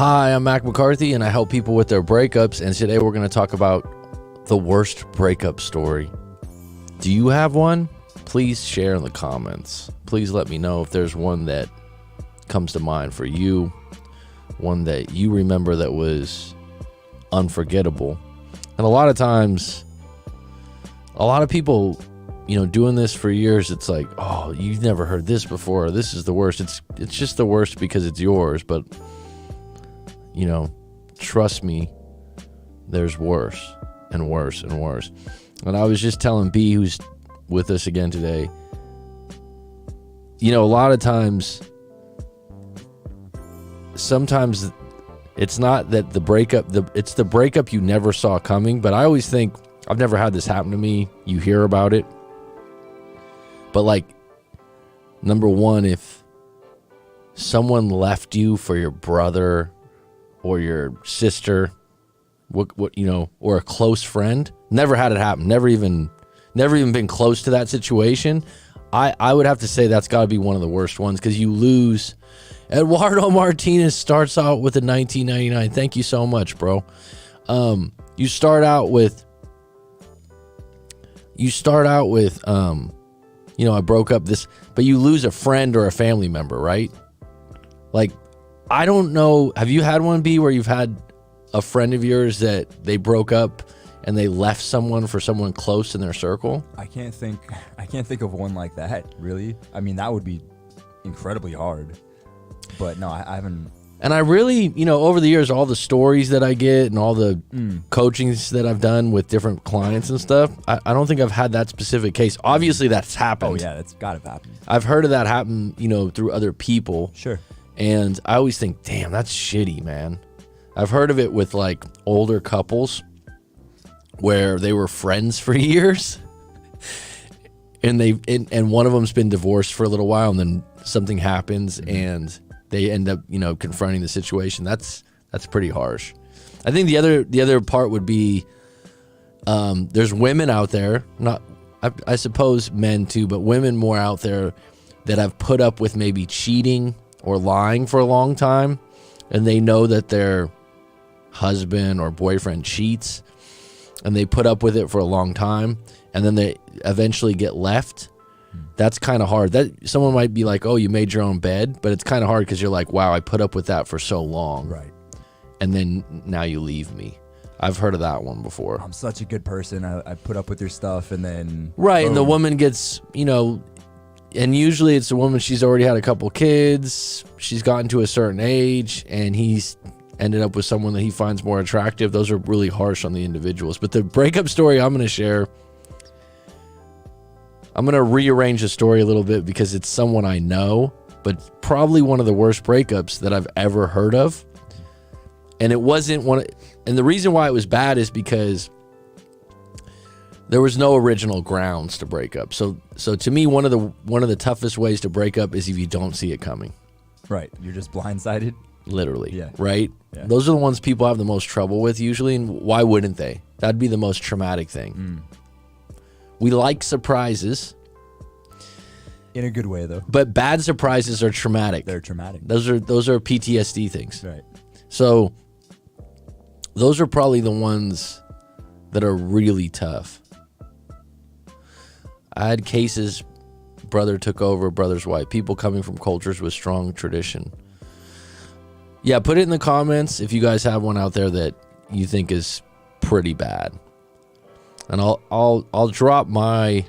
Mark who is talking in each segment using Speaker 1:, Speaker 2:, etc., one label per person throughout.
Speaker 1: Hi, I'm McCarthy, and I help people with their breakups, and today we're going to talk about the worst breakup story. Do you have one? Please share in the comments. Please let me know if there's one that comes to mind for you, one that you remember that was unforgettable. And a lot of times, a lot of people, doing this for years, it's like, oh, you've never heard this before. This is the worst. It's just the worst because it's yours, but trust me, there's worse and worse and worse. And I was just telling B, who's with us again today, a lot of times, sometimes it's not that the breakup, it's the breakup you never saw coming. But I always think, I've never had this happen to me. You hear about it. But number one, if someone left you for your brother or your sister, or a close friend, never had it happen, never even been close to that situation, I would have to say that's got to be one of the worst ones, because you lose. Eduardo Martinez starts out with a 1999. Thank you so much, bro. You start out with, I broke up this, but you lose a friend or a family member, right? I don't know. Have you had one, B, where you've had a friend of yours that they broke up and they left someone for someone close in their circle?
Speaker 2: I can't think of one like that, really. I mean, that would be incredibly hard. But no, I haven't.
Speaker 1: And I really, over the years, all the stories that I get and all the coachings that I've done with different clients and stuff, I don't think I've had that specific case. Obviously, that's happened.
Speaker 2: Oh, yeah, that's got to happen.
Speaker 1: I've heard of that happen, through other people.
Speaker 2: Sure.
Speaker 1: And I always think, damn, that's shitty, man. I've heard of it with older couples where they were friends for years, and and one of them's been divorced for a little while, and then something happens and they end up, confronting the situation. That's pretty harsh. I think the other part would be, there's women out there, I suppose men too, but women more out there that have put up with maybe cheating or lying for a long time, and they know that their husband or boyfriend cheats, and they put up with it for a long time, and then they eventually get left. That's kind of hard. That someone might be like, oh, you made your own bed, but it's kind of hard because you're like, wow, I put up with that for so long.
Speaker 2: Right. And
Speaker 1: then now you leave me. I've heard of that one before.
Speaker 2: I'm such a good person. I put up with your stuff, and then
Speaker 1: right,
Speaker 2: boom.
Speaker 1: And the woman gets, and usually it's a woman, she's already had a couple kids, she's gotten to a certain age, and he's ended up with someone that he finds more attractive. Those are really harsh on the individuals. But the breakup story I'm going to share, I'm going to rearrange the story a little bit because it's someone I know, but probably one of the worst breakups that I've ever heard of. And it wasn't one, and the reason why it was bad is because there was no original grounds to break up. So to me, one of the toughest ways to break up is if you don't see it coming.
Speaker 2: Right. You're just blindsided.
Speaker 1: Literally.
Speaker 2: Yeah.
Speaker 1: Right?
Speaker 2: Yeah.
Speaker 1: Those are the ones people have the most trouble with usually, and why wouldn't they? That'd be the most traumatic thing. We like surprises.
Speaker 2: In a good way, though.
Speaker 1: But bad surprises are traumatic.
Speaker 2: They're traumatic.
Speaker 1: Those are PTSD things.
Speaker 2: Right.
Speaker 1: So those are probably the ones that are really tough. I had cases, brother took over, brother's wife, people coming from cultures with strong tradition. Yeah, put it in the comments if you guys have one out there that you think is pretty bad. And I'll drop my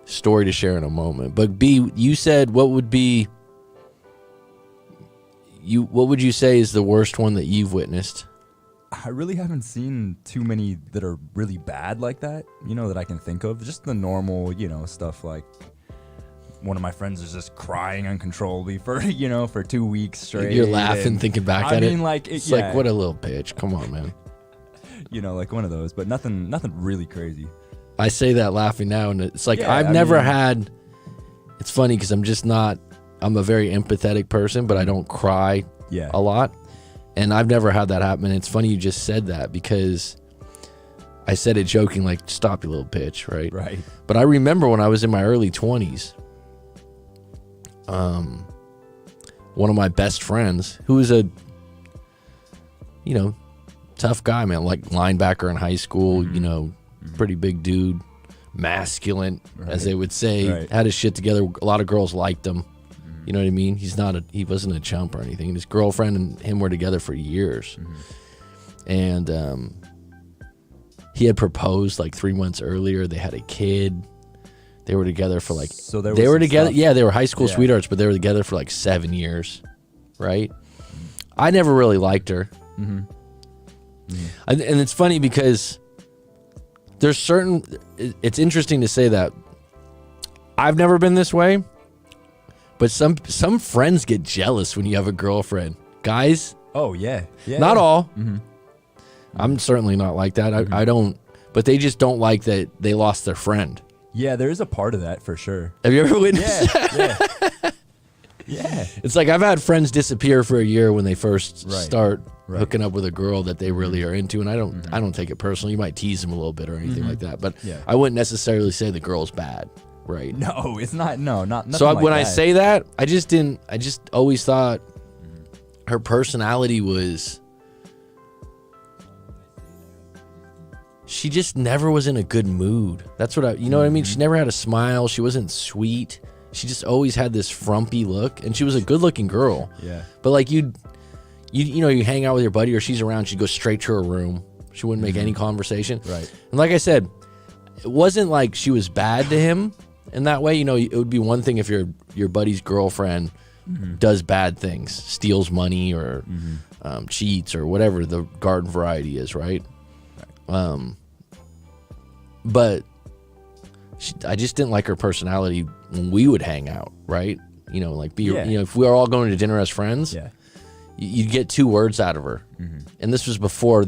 Speaker 1: story to share in a moment. But B, you said what would you say is the worst one that you've witnessed?
Speaker 2: I really haven't seen too many that are really bad like that, that I can think of. Just the normal, stuff like one of my friends is just crying uncontrollably for 2 weeks straight.
Speaker 1: You're laughing thinking back at it.
Speaker 2: I mean,
Speaker 1: it's like, what a little bitch. Come on, man.
Speaker 2: Like one of those, but nothing really crazy.
Speaker 1: I say that laughing now, and it's like I've never had. It's funny because I'm a very empathetic person, but I don't cry a lot. And I've never had that happen. It's funny you just said that because I said it joking, like, stop, you little bitch, right?
Speaker 2: Right.
Speaker 1: But I remember when I was in my early 20s, one of my best friends, who was you know, tough guy, man, like linebacker in high school, you know, pretty big dude, masculine, as they would say, had his shit together. A lot of girls liked him. You know what I mean? He wasn't a chump or anything. His girlfriend and him were together for years. And he had proposed like 3 months earlier. They had a kid. They were together for like,
Speaker 2: so
Speaker 1: they were together. Yeah, they were high school sweethearts, but they were together for like 7 years. Right? I never really liked her. And it's funny because there's certain, it's interesting to say that I've never been this way, but some friends get jealous when you have a girlfriend. Guys?
Speaker 2: Oh, yeah.
Speaker 1: Not all. I'm certainly not like that. I don't, but they just don't like that they lost their friend.
Speaker 2: Yeah, there is a part of that for sure.
Speaker 1: Have you ever witnessed
Speaker 2: that? Yeah.
Speaker 1: It's like I've had friends disappear for a year when they first start hooking up with a girl that they really are into, and I don't take it personally. You might tease them a little bit or anything like that, but I wouldn't necessarily say the girl's bad, right?
Speaker 2: No, it's not. No, not.
Speaker 1: So
Speaker 2: like
Speaker 1: when
Speaker 2: that.
Speaker 1: I say that, I just always thought her personality was. She just never was in a good mood. That's what you know what I mean? She never had a smile. She wasn't sweet. She just always had this frumpy look, and she was a good-looking girl.
Speaker 2: Yeah.
Speaker 1: But like you hang out with your buddy or she's around, she'd go straight to her room. She wouldn't make any conversation.
Speaker 2: Right.
Speaker 1: And like I said, it wasn't like she was bad to him in that way. You know, it would be one thing if your buddy's girlfriend does bad things, steals money or cheats or whatever the garden variety is, right? But I just didn't like her personality when we would hang out, right? You know, like you know, if we were all going to dinner as friends, you'd get 2 words out of her, and this was before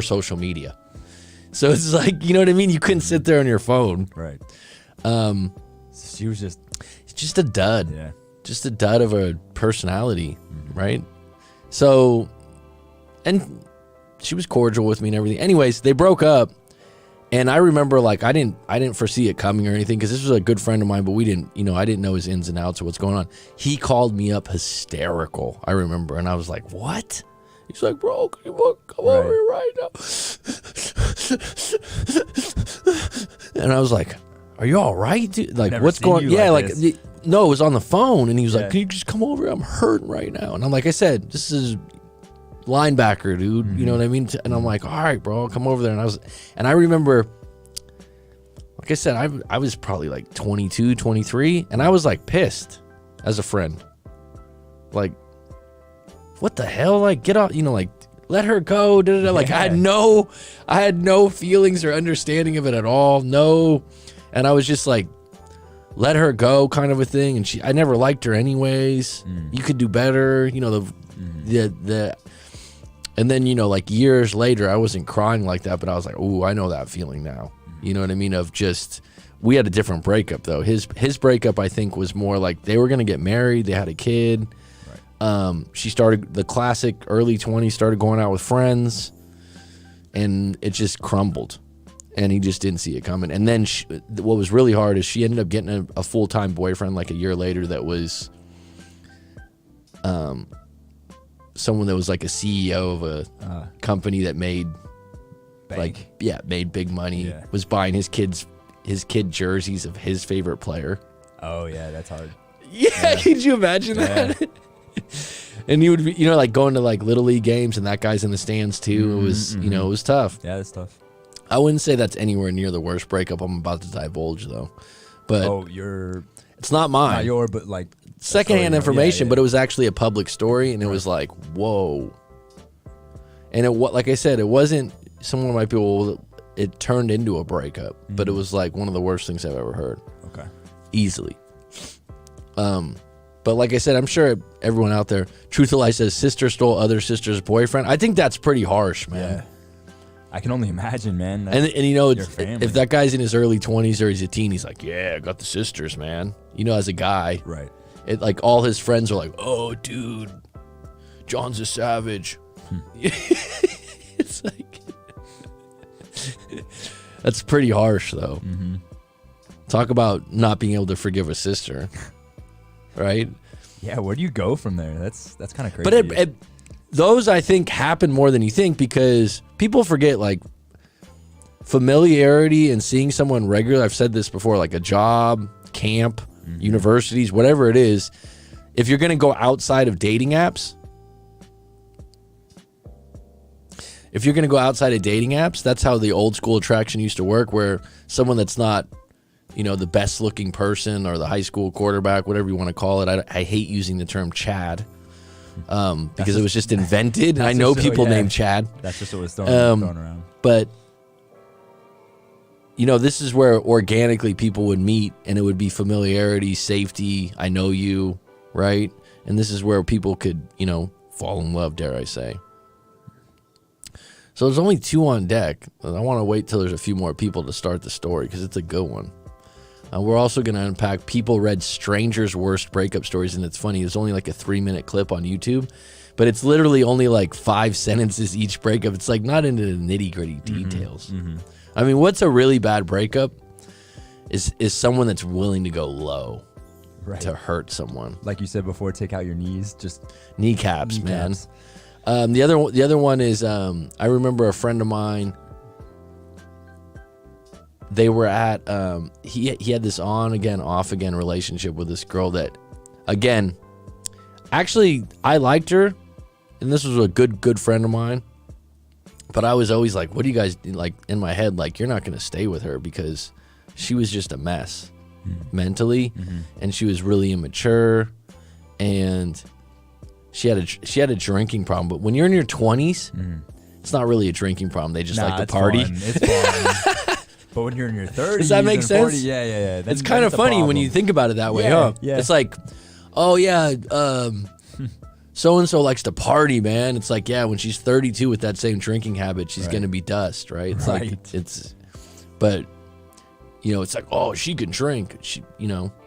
Speaker 1: social media, so it's like, you know what I mean? You couldn't sit there on your phone,
Speaker 2: right? She was
Speaker 1: just a dud, just a dud of a personality, right? So, and she was cordial with me and everything. Anyways, they broke up. And I remember, like, I didn't foresee it coming or anything, because this was a good friend of mine, but I didn't know his ins and outs of what's going on. He called me up hysterical, I remember, and I was like, what? He's like, bro, can you come over here right now? And I was like, are you all right, dude? Like, what's going on? Yeah, like no, it was on the phone, and he was like, can you just come over here? I'm hurting right now. And I'm like, I said, this is linebacker, dude, you know what I mean? And I'm like, all right, bro, I'll come over there. And I remember, like I said, I was probably like 22, 23, and I was like pissed as a friend. Like, what the hell? Like, get off, you know, like, let her go. Like, I had no feelings or understanding of it at all. No. And I was just like, let her go kind of a thing. And I never liked her anyways. You could do better. You know, and then, you know, like years later, I wasn't crying like that, but I was like, ooh, I know that feeling now. You know what I mean? Of just, we had a different breakup though. His breakup, I think, was more like they were going to get married. They had a kid. Right. She started the classic early 20s, started going out with friends, and it just crumbled. And he just didn't see it coming. And then what was really hard is she ended up getting a full-time boyfriend like a year later that was someone that was like a CEO of a company that made made big money, was buying his kid jerseys of his favorite player.
Speaker 2: Oh yeah, that's hard.
Speaker 1: Yeah. Could you imagine that? And he would be, you know, like going to like little league games, and that guy's in the stands too. It was, you know, it was tough.
Speaker 2: Yeah, it's tough.
Speaker 1: I wouldn't say that's anywhere near the worst breakup I'm about to divulge though. But it's not mine.
Speaker 2: Not your, but like
Speaker 1: secondhand information, but it was actually a public story, and it was like, whoa. And like I said, it wasn't, someone might be, well, it turned into a breakup, but it was like one of the worst things I've ever heard.
Speaker 2: Okay.
Speaker 1: Easily. But like I said, I'm sure everyone out there, Truth or Lie says sister stole other sister's boyfriend. I think that's pretty harsh, man. Yeah.
Speaker 2: I can only imagine, man.
Speaker 1: And you know, if that guy's in his early 20s or he's a teen, he's like, yeah, I got the sisters, man. You know, as a guy.
Speaker 2: Right.
Speaker 1: It, like, all his friends are like, oh, dude, John's a savage. It's like, that's pretty harsh, though. Talk about not being able to forgive a sister, right?
Speaker 2: Yeah, where do you go from there? That's kind of crazy.
Speaker 1: But those I think happen more than you think because people forget like familiarity and seeing someone regularly. I've said this before, like a job, camp, universities, whatever it is. If you're going to go outside of dating apps, that's how the old school attraction used to work, where someone that's not, the best looking person or the high school quarterback, whatever you want to call it. I hate using the term Chad because it was just invented. And I know people named Chad.
Speaker 2: That's just what was thrown around.
Speaker 1: But, this is where organically people would meet and it would be familiarity, safety, I know you, right? And this is where people could, fall in love, dare I say. So there's only 2 on deck. I want to wait till there's a few more people to start the story because it's a good one. We're also going to unpack people read strangers' worst breakup stories, and it's funny. It's only like a 3-minute clip on YouTube, but it's literally only like 5 sentences each breakup. It's like not into the nitty-gritty details. I mean, what's a really bad breakup is someone that's willing to go low to hurt someone.
Speaker 2: Like you said before, take out your knees, just
Speaker 1: kneecaps. Man. The other one is I remember a friend of mine. They were at he had this on again, off again relationship with this girl that, again, actually I liked her, and this was a good friend of mine. But I was always like, what do you guys like in my head? Like, you're not going to stay with her because she was just a mess mentally, and she was really immature, and she had a drinking problem. But when you're in your 20s, it's not really a drinking problem. They just like to party.
Speaker 2: It's fun. But when you're in your 30s,
Speaker 1: does that make sense?
Speaker 2: 40, yeah.
Speaker 1: It's kind of funny when you think about it that way, huh?
Speaker 2: Yeah.
Speaker 1: It's like, oh yeah, so and so likes to party, man. It's like, yeah, when she's 32 with that same drinking habit, she's gonna be dust, right? It's like but it's like, oh, she can drink,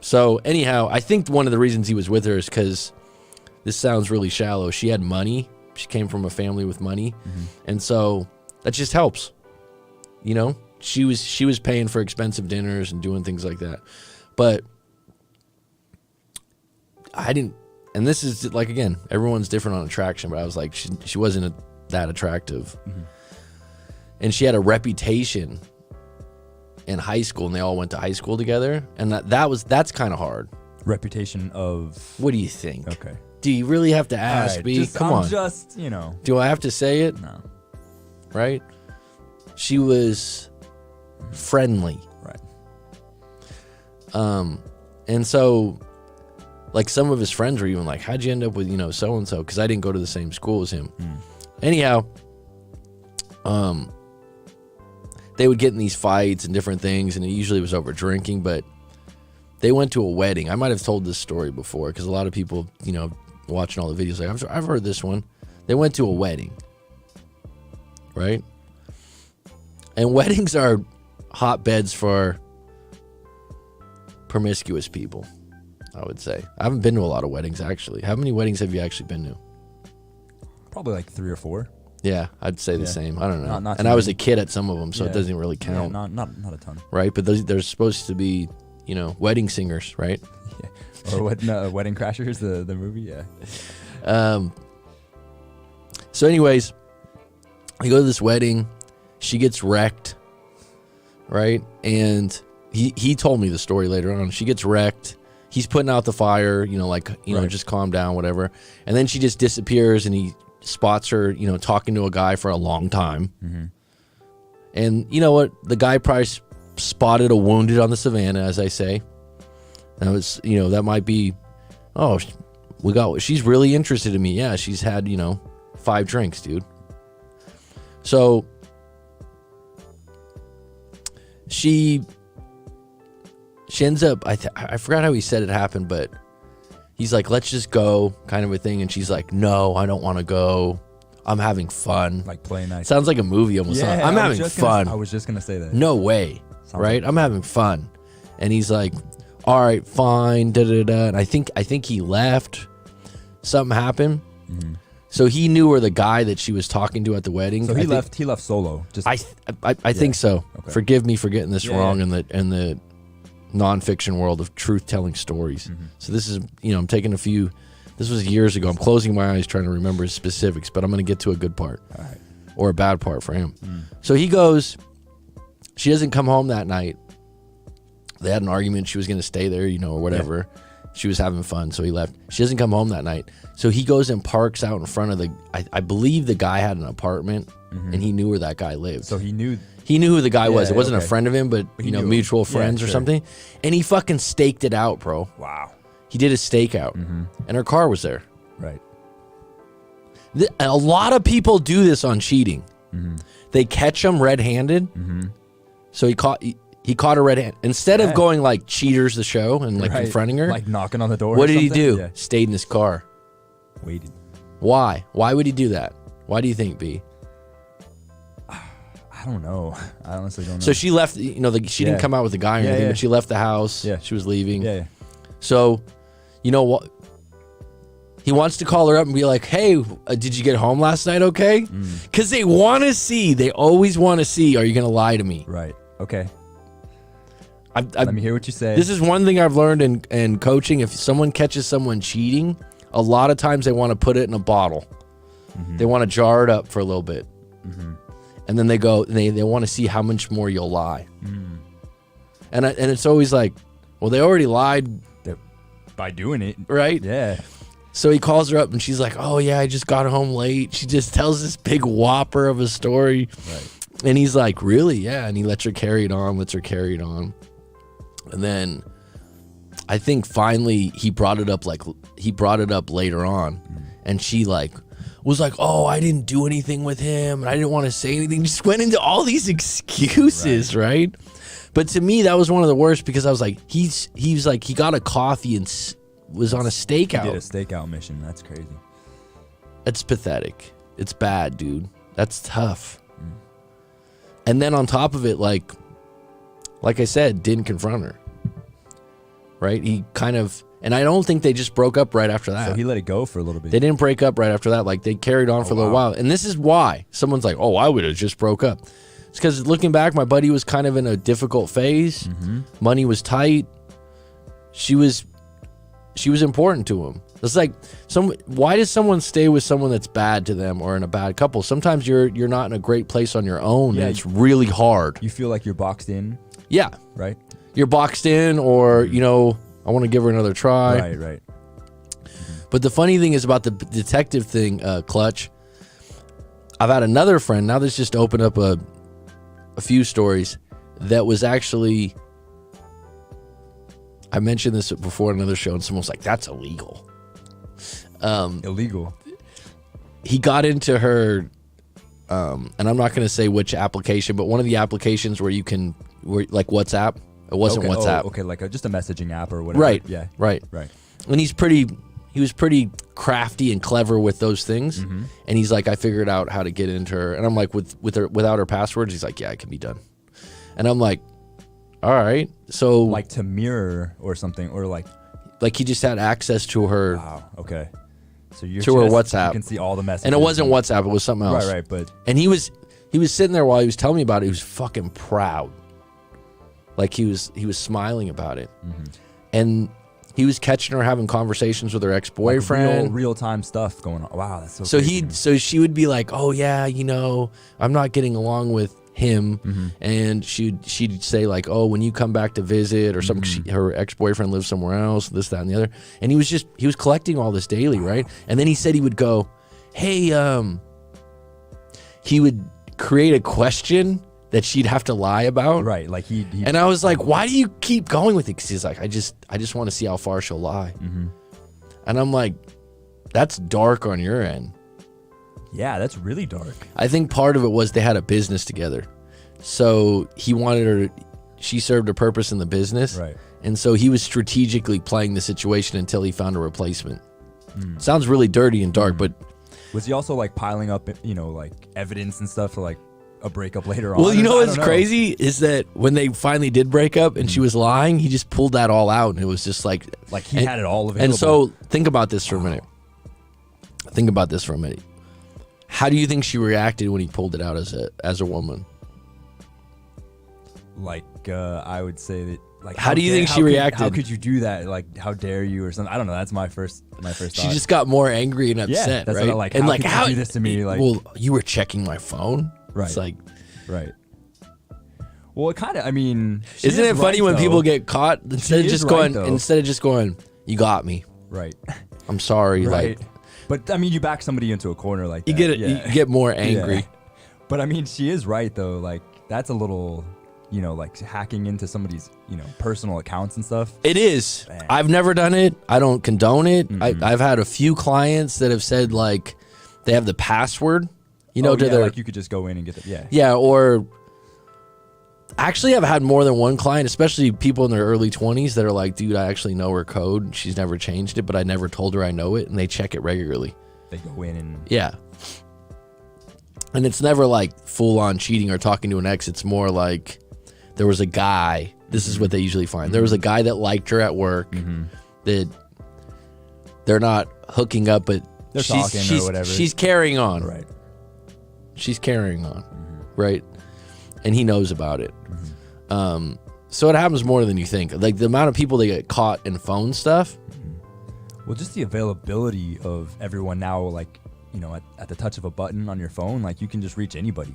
Speaker 1: So anyhow, I think one of the reasons he was with her is because this sounds really shallow. She had money. She came from a family with money, and so that just helps, She was paying for expensive dinners and doing things like that. But I didn't, and this is like, again, everyone's different on attraction, but I was like, she wasn't that attractive. And she had a reputation in high school, and they all went to high school together. And that's kind of hard.
Speaker 2: Reputation of?
Speaker 1: What do you think?
Speaker 2: Okay.
Speaker 1: Do you really have to ask,
Speaker 2: right,
Speaker 1: B? Come on. Do I have to say it?
Speaker 2: No.
Speaker 1: Right? She was friendly.
Speaker 2: Right.
Speaker 1: And so, like, some of his friends were even like, how'd you end up with, so-and-so? Because I didn't go to the same school as him. Anyhow, they would get in these fights and different things, and it usually was over drinking, but they went to a wedding. I might have told this story before because a lot of people, watching all the videos, like, I've heard this one. They went to a wedding, right? And weddings are hotbeds for promiscuous people, I would say. I haven't been to a lot of weddings, actually. How many weddings have you actually been to?
Speaker 2: Probably like 3 or 4.
Speaker 1: Yeah, I'd say the same. I don't know.
Speaker 2: Not
Speaker 1: and I was a kid at some of them, so it doesn't really count.
Speaker 2: Yeah, not a ton.
Speaker 1: Right? But they're supposed to be, wedding singers, right?
Speaker 2: Yeah. Or Wedding Crashers, the movie, yeah.
Speaker 1: So anyways, I go to this wedding. She gets wrecked, right? And he told me the story later on. She gets wrecked. He's putting out the fire, just calm down, whatever. And then she just disappears, and he spots her, talking to a guy for a long time. And you know what? The guy probably spotted a wounded on the savannah, as I say. That was, that might be, she's really interested in me. Yeah, she's had, 5 drinks, dude. So she ends up, I forgot how he said it happened, but he's like, let's just go, kind of a thing. And she's like, no, I don't want to go. I'm having fun.
Speaker 2: Like playing nice.
Speaker 1: Sounds like a movie almost.
Speaker 2: Yeah,
Speaker 1: I'm having fun.
Speaker 2: I was just going to say that.
Speaker 1: No way.
Speaker 2: Sounds
Speaker 1: right? I'm having fun. And he's like, all right, fine. And I think he left. Something happened. So he knew her, the guy that she was talking to at the wedding.
Speaker 2: So he left solo. Just
Speaker 1: I think so. Okay. Forgive me for getting this wrong in the nonfiction world of truth telling stories. So this is, I'm taking a few This was years ago. I'm closing my eyes trying to remember specifics, but I'm going to get to a good part.
Speaker 2: All right.
Speaker 1: Or a bad part for him. So he goes, she doesn't come home that night. They had an argument. She was going to stay there, or whatever. Yeah. She was having fun, so he left. She doesn't come home that night. So he goes and parks out in front of I believe the guy had an apartment, and he knew where that guy lived.
Speaker 2: So he knew
Speaker 1: who the guy was. It wasn't a friend of him, but, mutual friends or
Speaker 2: sure.
Speaker 1: something. And he fucking staked it out, bro.
Speaker 2: Wow.
Speaker 1: He did a stakeout, and her car was there.
Speaker 2: Right.
Speaker 1: A lot of people do this on cheating. They catch him red-handed. So he caught her red-handed. Instead of going like Cheaters the show and like confronting her,
Speaker 2: like knocking on the door.
Speaker 1: What did he
Speaker 2: something?
Speaker 1: do?
Speaker 2: Yeah.
Speaker 1: Stayed in his car.
Speaker 2: Waited.
Speaker 1: Why? Why would he do that? Why do you think, B?
Speaker 2: I don't know. I honestly don't know.
Speaker 1: So she left. She didn't come out with the guy or anything, but she left the house.
Speaker 2: Yeah.
Speaker 1: She was leaving.
Speaker 2: Yeah.
Speaker 1: So, you know what? He wants to call her up and be like, hey, did you get home last night okay? Because they want to see. They always want to see, are you going to lie to me?
Speaker 2: Right. Okay.
Speaker 1: Let
Speaker 2: me hear what you say.
Speaker 1: This is one thing I've learned in coaching. If someone catches someone cheating, a lot of times they want to put it in a bottle. They want to jar it up for a little bit. And then they want to see how much more you'll lie. And it's always like, well, they already lied.
Speaker 2: By doing it.
Speaker 1: Right?
Speaker 2: Yeah.
Speaker 1: So he calls her up and she's like, oh, yeah, I just got home late. She just tells this big whopper of a story. Right. And he's like, really? Yeah. And he lets her carry it on. And then I think finally he brought it up later on. And she was like, oh, I didn't do anything with him. And I didn't want to say anything. Just went into all these excuses, right? But to me, that was one of the worst because I was like, he's like, he got a coffee and was on a stakeout.
Speaker 2: He did a stakeout mission. That's crazy.
Speaker 1: It's pathetic. It's bad, dude. That's tough. And then on top of it, like I said, didn't confront her. Right? He kind of, and I don't think they just broke up right after that.
Speaker 2: So he let it go for a little bit.
Speaker 1: They didn't break up right after that. Like they carried on for a little while. And this is why someone's like, oh, I would have just broke up. It's because looking back, my buddy was kind of in a difficult phase. Money was tight. She was important to him. It's like why does someone stay with someone that's bad to them or in a bad couple? Sometimes you're not in a great place on your own, and it's really hard.
Speaker 2: You feel like you're boxed in.
Speaker 1: Yeah.
Speaker 2: Right.
Speaker 1: You're boxed in, or I want to give her another try.
Speaker 2: Right.
Speaker 1: But the funny thing is about the detective thing, Clutch. I've had another friend. Now this just opened up a few stories that was actually. I mentioned this before in another show, and someone was like, "That's illegal."
Speaker 2: Illegal.
Speaker 1: He got into her, and I'm not going to say which application, but one of the applications where like WhatsApp. It wasn't WhatsApp.
Speaker 2: Okay, like just a messaging app or whatever.
Speaker 1: Right.
Speaker 2: Yeah.
Speaker 1: Right. And he was pretty crafty and clever with those things. And he's like, I figured out how to get into her. And I'm like, without her passwords, he's like, yeah, it can be done. And I'm like, all right. So
Speaker 2: like to mirror or something, or like
Speaker 1: he just had access to her.
Speaker 2: Wow. Okay. So you're
Speaker 1: to her WhatsApp.
Speaker 2: You can see all the messages.
Speaker 1: And it wasn't WhatsApp. It was something else.
Speaker 2: Right. But
Speaker 1: and he was sitting there while he was telling me about it. He was fucking proud. Like he was smiling about it. And he was catching her having conversations with her ex-boyfriend.
Speaker 2: Like real time stuff going on. Wow, that's
Speaker 1: so crazy. So she would be like, "Oh yeah, I'm not getting along with him," and she'd say like, "Oh, when you come back to visit or something," her ex-boyfriend lives somewhere else, this, that, and the other. And he was collecting all this daily, right? And then he said he would go, "Hey," he would create a question that she'd have to lie about.
Speaker 2: Right, like he
Speaker 1: and I was like, why do you keep going with it? Because he's like, I just want to see how far she'll lie. And I'm like, that's dark on your end.
Speaker 2: Yeah, that's really dark.
Speaker 1: I think part of it was they had a business together. So he wanted her, she served a purpose in the business.
Speaker 2: Right.
Speaker 1: And so he was strategically playing the situation until he found a replacement. Sounds really dirty and dark, but.
Speaker 2: Was he also like piling up, like evidence and stuff for like a breakup later on?
Speaker 1: Well, what's crazy is that when they finally did break up and she was lying, he just pulled that all out, and it was just like
Speaker 2: he had it all available.
Speaker 1: And so think about this for a minute. How do you think she reacted when he pulled it out as a woman?
Speaker 2: Like I would say that like
Speaker 1: How do you think she reacted?
Speaker 2: How could you do that? Like, how dare you or something? I don't know. That's my first thought.
Speaker 1: She just got more angry and upset,
Speaker 2: that's
Speaker 1: right?
Speaker 2: what I like.
Speaker 1: And
Speaker 2: how
Speaker 1: like,
Speaker 2: could
Speaker 1: how
Speaker 2: you do this to me? Like,
Speaker 1: well, you were checking my phone,
Speaker 2: Right.
Speaker 1: It's like,
Speaker 2: right. Well, it kind of. I mean,
Speaker 1: isn't it funny when people get caught instead of just going, you got me.
Speaker 2: Right.
Speaker 1: I'm sorry.
Speaker 2: Right.
Speaker 1: Like,
Speaker 2: but I mean, you back somebody into a corner like that.
Speaker 1: You get more angry.
Speaker 2: Yeah. But I mean, she is right though. Like, that's a little, like hacking into somebody's, personal accounts and stuff.
Speaker 1: It is. Man. I've never done it. I don't condone it. I've had a few clients that have said like they have the password, to their,
Speaker 2: like you could just go in and get it.
Speaker 1: Yeah. Or actually, I've had more than one client, especially people in their early 20s that are like, dude, I actually know her code. She's never changed it, but I never told her I know it. And they check it regularly.
Speaker 2: They go in and.
Speaker 1: Yeah. And it's never like full on cheating or talking to an ex. It's more like there was a guy. This is what they usually find. There was a guy that liked her at work that they're not hooking up, but
Speaker 2: they're talking or whatever.
Speaker 1: She's carrying on.
Speaker 2: Right.
Speaker 1: She's carrying on. Right. And he knows about it. So it happens more than you think. Like the amount of people that get caught in phone stuff.
Speaker 2: Well, just the availability of everyone now, like, at the touch of a button on your phone, like you can just reach anybody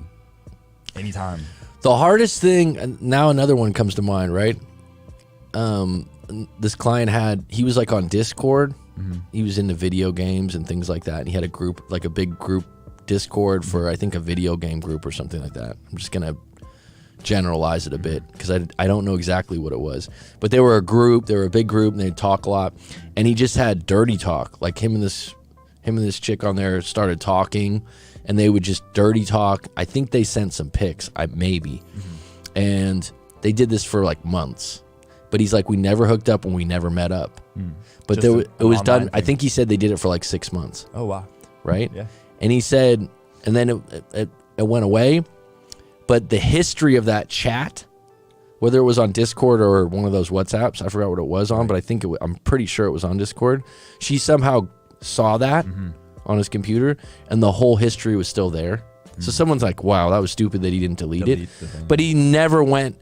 Speaker 2: anytime.
Speaker 1: The hardest thing, and now another one comes to mind, right? This client he was like on Discord. He was into video games and things like that. And he had a group, like a big group Discord for, I think, a video game group or something like that. I'm just going to generalize it a bit because I don't know exactly what it was. But they were a big group, and they'd talk a lot. And he just had dirty talk. Like him and this chick on there started talking, and they would just dirty talk. I think they sent some pics, maybe. And they did this for like months. But he's like, we never hooked up and we never met up. But it was done. Thing. I think he said they did it for like 6 months.
Speaker 2: Oh, wow.
Speaker 1: Right?
Speaker 2: Yeah.
Speaker 1: And he said, and then it went away. But the history of that chat, whether it was on Discord or one of those WhatsApps, I forgot what it was on, but I'm pretty sure it was on Discord. She somehow saw that on his computer, and the whole history was still there. So someone's like, wow, that was stupid that he didn't delete it. But he never went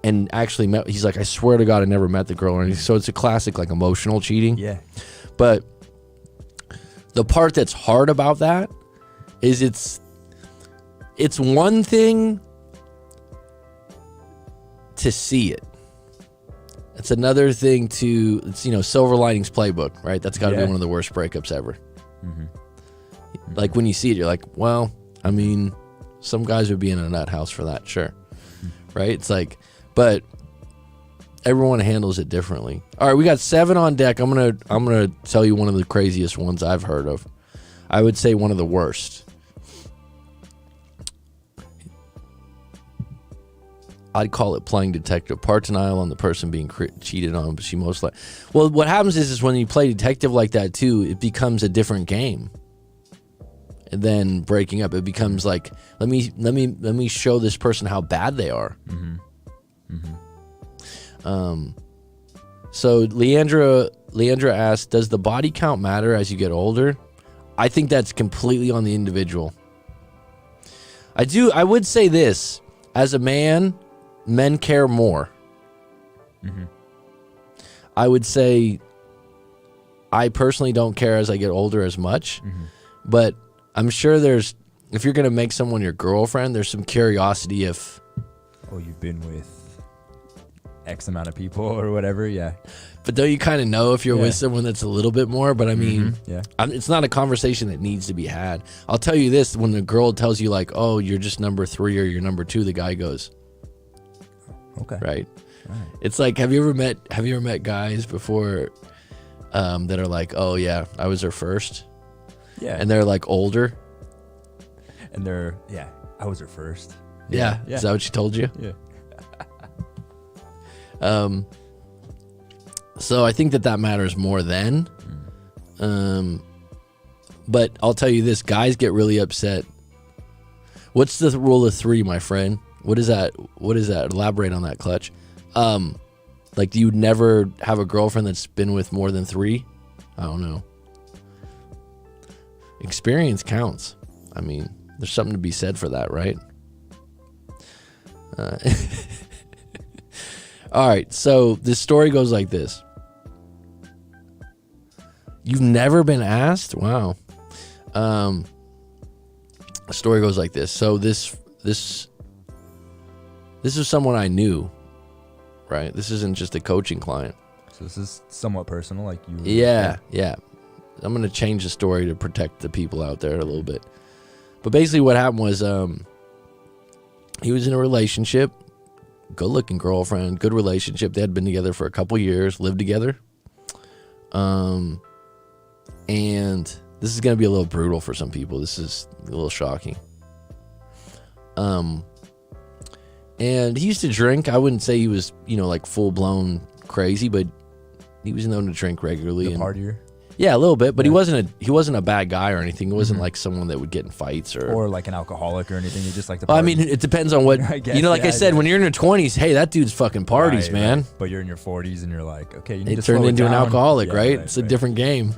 Speaker 1: and actually met. He's like, I swear to God, I never met the girl. And so it's a classic like emotional cheating.
Speaker 2: Yeah.
Speaker 1: But the part that's hard about that is it's one thing to see it. It's another thing it's Silver Linings Playbook, right? That's got to be one of the worst breakups ever. Like when you see it, you're like, well, I mean, some guys would be in a nut house for that, sure. Right? It's like, but everyone handles it differently. All right, we got 7 on deck. I'm gonna tell you one of the craziest ones I've heard of. I would say one of the worst. I'd call it playing detective. Part denial on the person being cheated on, but she most likely. Well, what happens is when you play detective like that too, it becomes a different game. And then breaking up, it becomes like, let me show this person how bad they are. So Leandra asked, does the body count matter as you get older? I think that's completely on the individual. I would say this, as a man, men care more. I would say I personally don't care as I get older as much, but I'm sure if you're going to make someone your girlfriend, there's some curiosity if...
Speaker 2: Oh, you've been with X amount of people or whatever, yeah.
Speaker 1: But don't you kind of know if you're with someone that's a little bit more? But I mean, it's not a conversation that needs to be had. I'll tell you this, when the girl tells you like, oh, you're just number 3 or you're number 2, the guy goes...
Speaker 2: Okay.
Speaker 1: Right. It's like, have you ever met guys before that are like, oh yeah, I was her first?
Speaker 2: Yeah.
Speaker 1: And they're like older.
Speaker 2: And I was her first.
Speaker 1: Yeah. Is that what she told you?
Speaker 2: Yeah.
Speaker 1: So I think that matters more then. But I'll tell you this, guys get really upset. What's the rule of 3, my friend? What is that? Elaborate on that, Clutch. Like, do you never have a girlfriend that's been with more than 3? I don't know. Experience counts. I mean, there's something to be said for that, right? All right, so this story goes like this. You've never been asked? Wow. The story goes like this. So this is someone I knew, right? This isn't just a coaching client.
Speaker 2: So this is somewhat personal, like you.
Speaker 1: Yeah. I'm gonna change the story to protect the people out there a little bit. But basically, what happened was, he was in a relationship, good-looking girlfriend, good relationship. They had been together for a couple years, lived together. And this is gonna be a little brutal for some people. This is a little shocking. And he used to drink. I wouldn't say he was, like full-blown crazy, but he was known to drink regularly.
Speaker 2: The partier?
Speaker 1: Yeah, a little bit, but he wasn't a bad guy or anything. He wasn't like someone that would get in fights or
Speaker 2: like an alcoholic or anything. He just like to
Speaker 1: I
Speaker 2: party.
Speaker 1: mean, it depends on what, I said, when you're in your 20s, hey, that dude's fucking parties, man.
Speaker 2: Right. But you're in your 40s and you're like, okay, you need to
Speaker 1: slow it down. It turned into an alcoholic, right? It's a different game.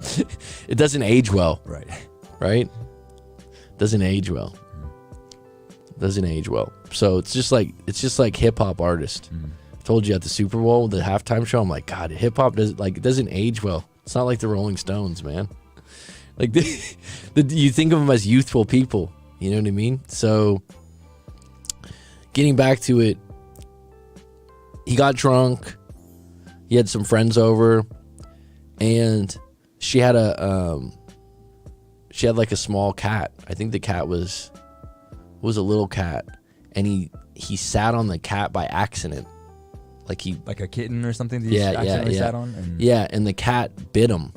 Speaker 1: It doesn't age well.
Speaker 2: Right.
Speaker 1: Right? Doesn't age well. Doesn't age well. So it's just like hip hop artist. I told you at the Super Bowl, the halftime show, I'm like, God, hip hop it doesn't age well. It's not like the Rolling Stones, man. Like you think of them as youthful people, you know what I mean? So getting back to it, he got drunk. He had some friends over, and she had like a small cat. I think the cat was a little cat, and he sat on the cat by accident. Like
Speaker 2: a kitten or something that he accidentally sat on?
Speaker 1: And the cat bit him,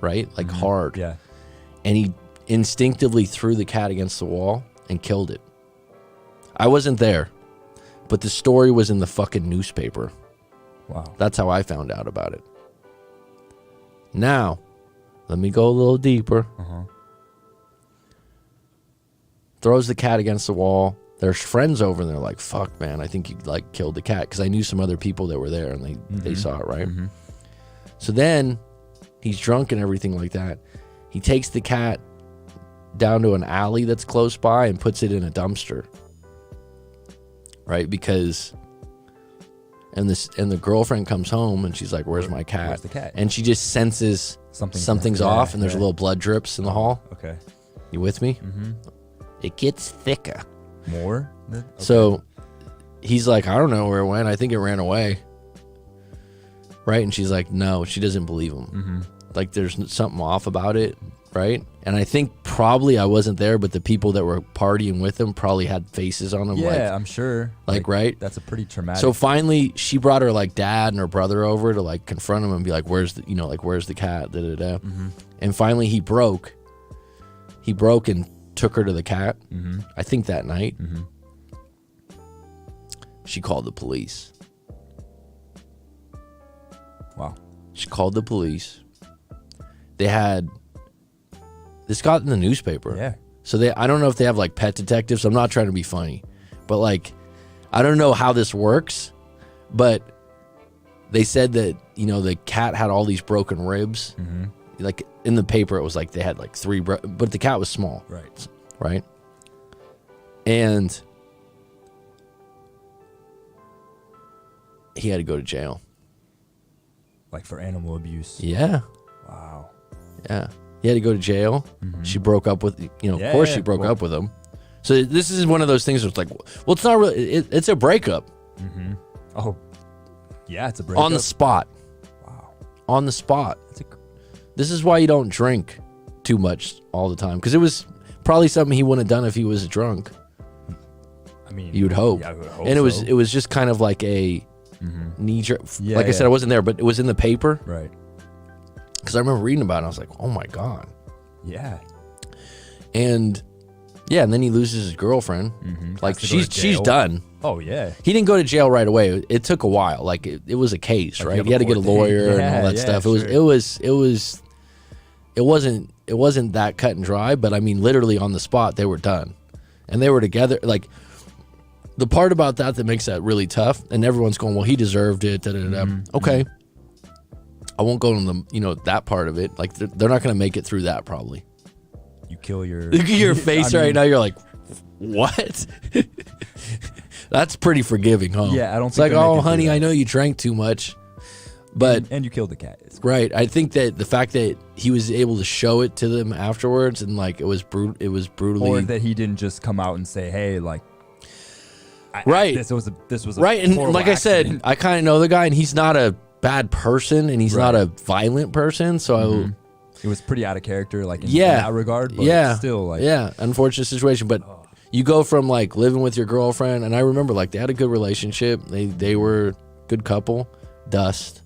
Speaker 1: right? Like hard.
Speaker 2: Yeah.
Speaker 1: And he instinctively threw the cat against the wall and killed it. I wasn't there, but the story was in the fucking newspaper.
Speaker 2: Wow.
Speaker 1: That's how I found out about it. Now, let me go a little deeper. Throws the cat against the wall. There's friends over and they're like, fuck, man, I think you like killed the cat. Because I knew some other people that were there and they saw it, right? So then he's drunk and everything like that. He takes the cat down to an alley that's close by and puts it in a dumpster. Right? Because and the girlfriend comes home and she's like, where's my cat?
Speaker 2: Where's the cat?
Speaker 1: And she just senses something's off and there's a little blood drips in the hall.
Speaker 2: Okay.
Speaker 1: You with me? It gets thicker.
Speaker 2: More? Okay.
Speaker 1: So he's like, I don't know where it went. I think it ran away. Right? And she's like, no, she doesn't believe him. Like there's something off about it. Right? And I think probably I wasn't there, but the people that were partying with him probably had faces on them.
Speaker 2: Yeah, I'm sure.
Speaker 1: Like, right?
Speaker 2: That's a pretty traumatic.
Speaker 1: So finally she brought her like dad and her brother over to like confront him and be like, where's the cat? And finally he broke and took her to the cat. I think that night. She called the police.
Speaker 2: Wow.
Speaker 1: She called the police. This got in the newspaper.
Speaker 2: Yeah.
Speaker 1: So I don't know if they have like pet detectives. I'm not trying to be funny, but like, I don't know how this works, but they said that, the cat had all these broken ribs. Like in the paper, it was like they had like 3, but the cat was small.
Speaker 2: Right.
Speaker 1: Right. And he had to go to jail.
Speaker 2: Like for animal abuse.
Speaker 1: Yeah.
Speaker 2: Wow.
Speaker 1: Yeah. He had to go to jail. She broke up with, of course she broke up with him. So this is one of those things where it's like, well, it's not really, it's a breakup.
Speaker 2: Oh, yeah, it's a breakup.
Speaker 1: On the spot.
Speaker 2: Wow.
Speaker 1: On the spot. This is why you don't drink too much all the time. Because it was probably something he wouldn't have done if he was drunk.
Speaker 2: I mean,
Speaker 1: you would hope.
Speaker 2: Yeah, I would hope
Speaker 1: and it was just kind of like a knee jerk. Like I said, I wasn't there, but it was in the paper.
Speaker 2: Right.
Speaker 1: Because I remember reading about it, and I was like, oh my God.
Speaker 2: Yeah.
Speaker 1: And then he loses his girlfriend. Like she's done.
Speaker 2: Oh yeah.
Speaker 1: He didn't go to jail right away. It took a while. Like it was a case, right? He had to get a lawyer and all that stuff. It wasn't that cut and dry, but I mean literally on the spot they were done. And they were together. Like the part about that makes that really tough, and everyone's going, well, he deserved it. Okay. I won't go on the that part of it. Like they're not going to make it through that probably.
Speaker 2: You kill your
Speaker 1: look at your face right now. You're like, what? That's pretty forgiving, huh?
Speaker 2: Yeah, I don't
Speaker 1: It's
Speaker 2: think
Speaker 1: like,
Speaker 2: they make
Speaker 1: oh,
Speaker 2: it through
Speaker 1: honey,
Speaker 2: that.
Speaker 1: I know you drank too much. But
Speaker 2: and you killed the cat.
Speaker 1: right, I think that the fact that he was able to show it to them afterwards and like it was brutally,
Speaker 2: Or that he didn't just come out and say, "Hey, like,
Speaker 1: right,
Speaker 2: this was a
Speaker 1: right." And
Speaker 2: horrible
Speaker 1: like I said,
Speaker 2: accident."
Speaker 1: I kind of know the guy, and he's not a bad person, and he's not a violent person. So
Speaker 2: it was pretty out of character, like in
Speaker 1: yeah,
Speaker 2: that regard. But still, like,
Speaker 1: unfortunate situation. But you go from like living with your girlfriend, and I remember like they had a good relationship. They were a good couple. Dust.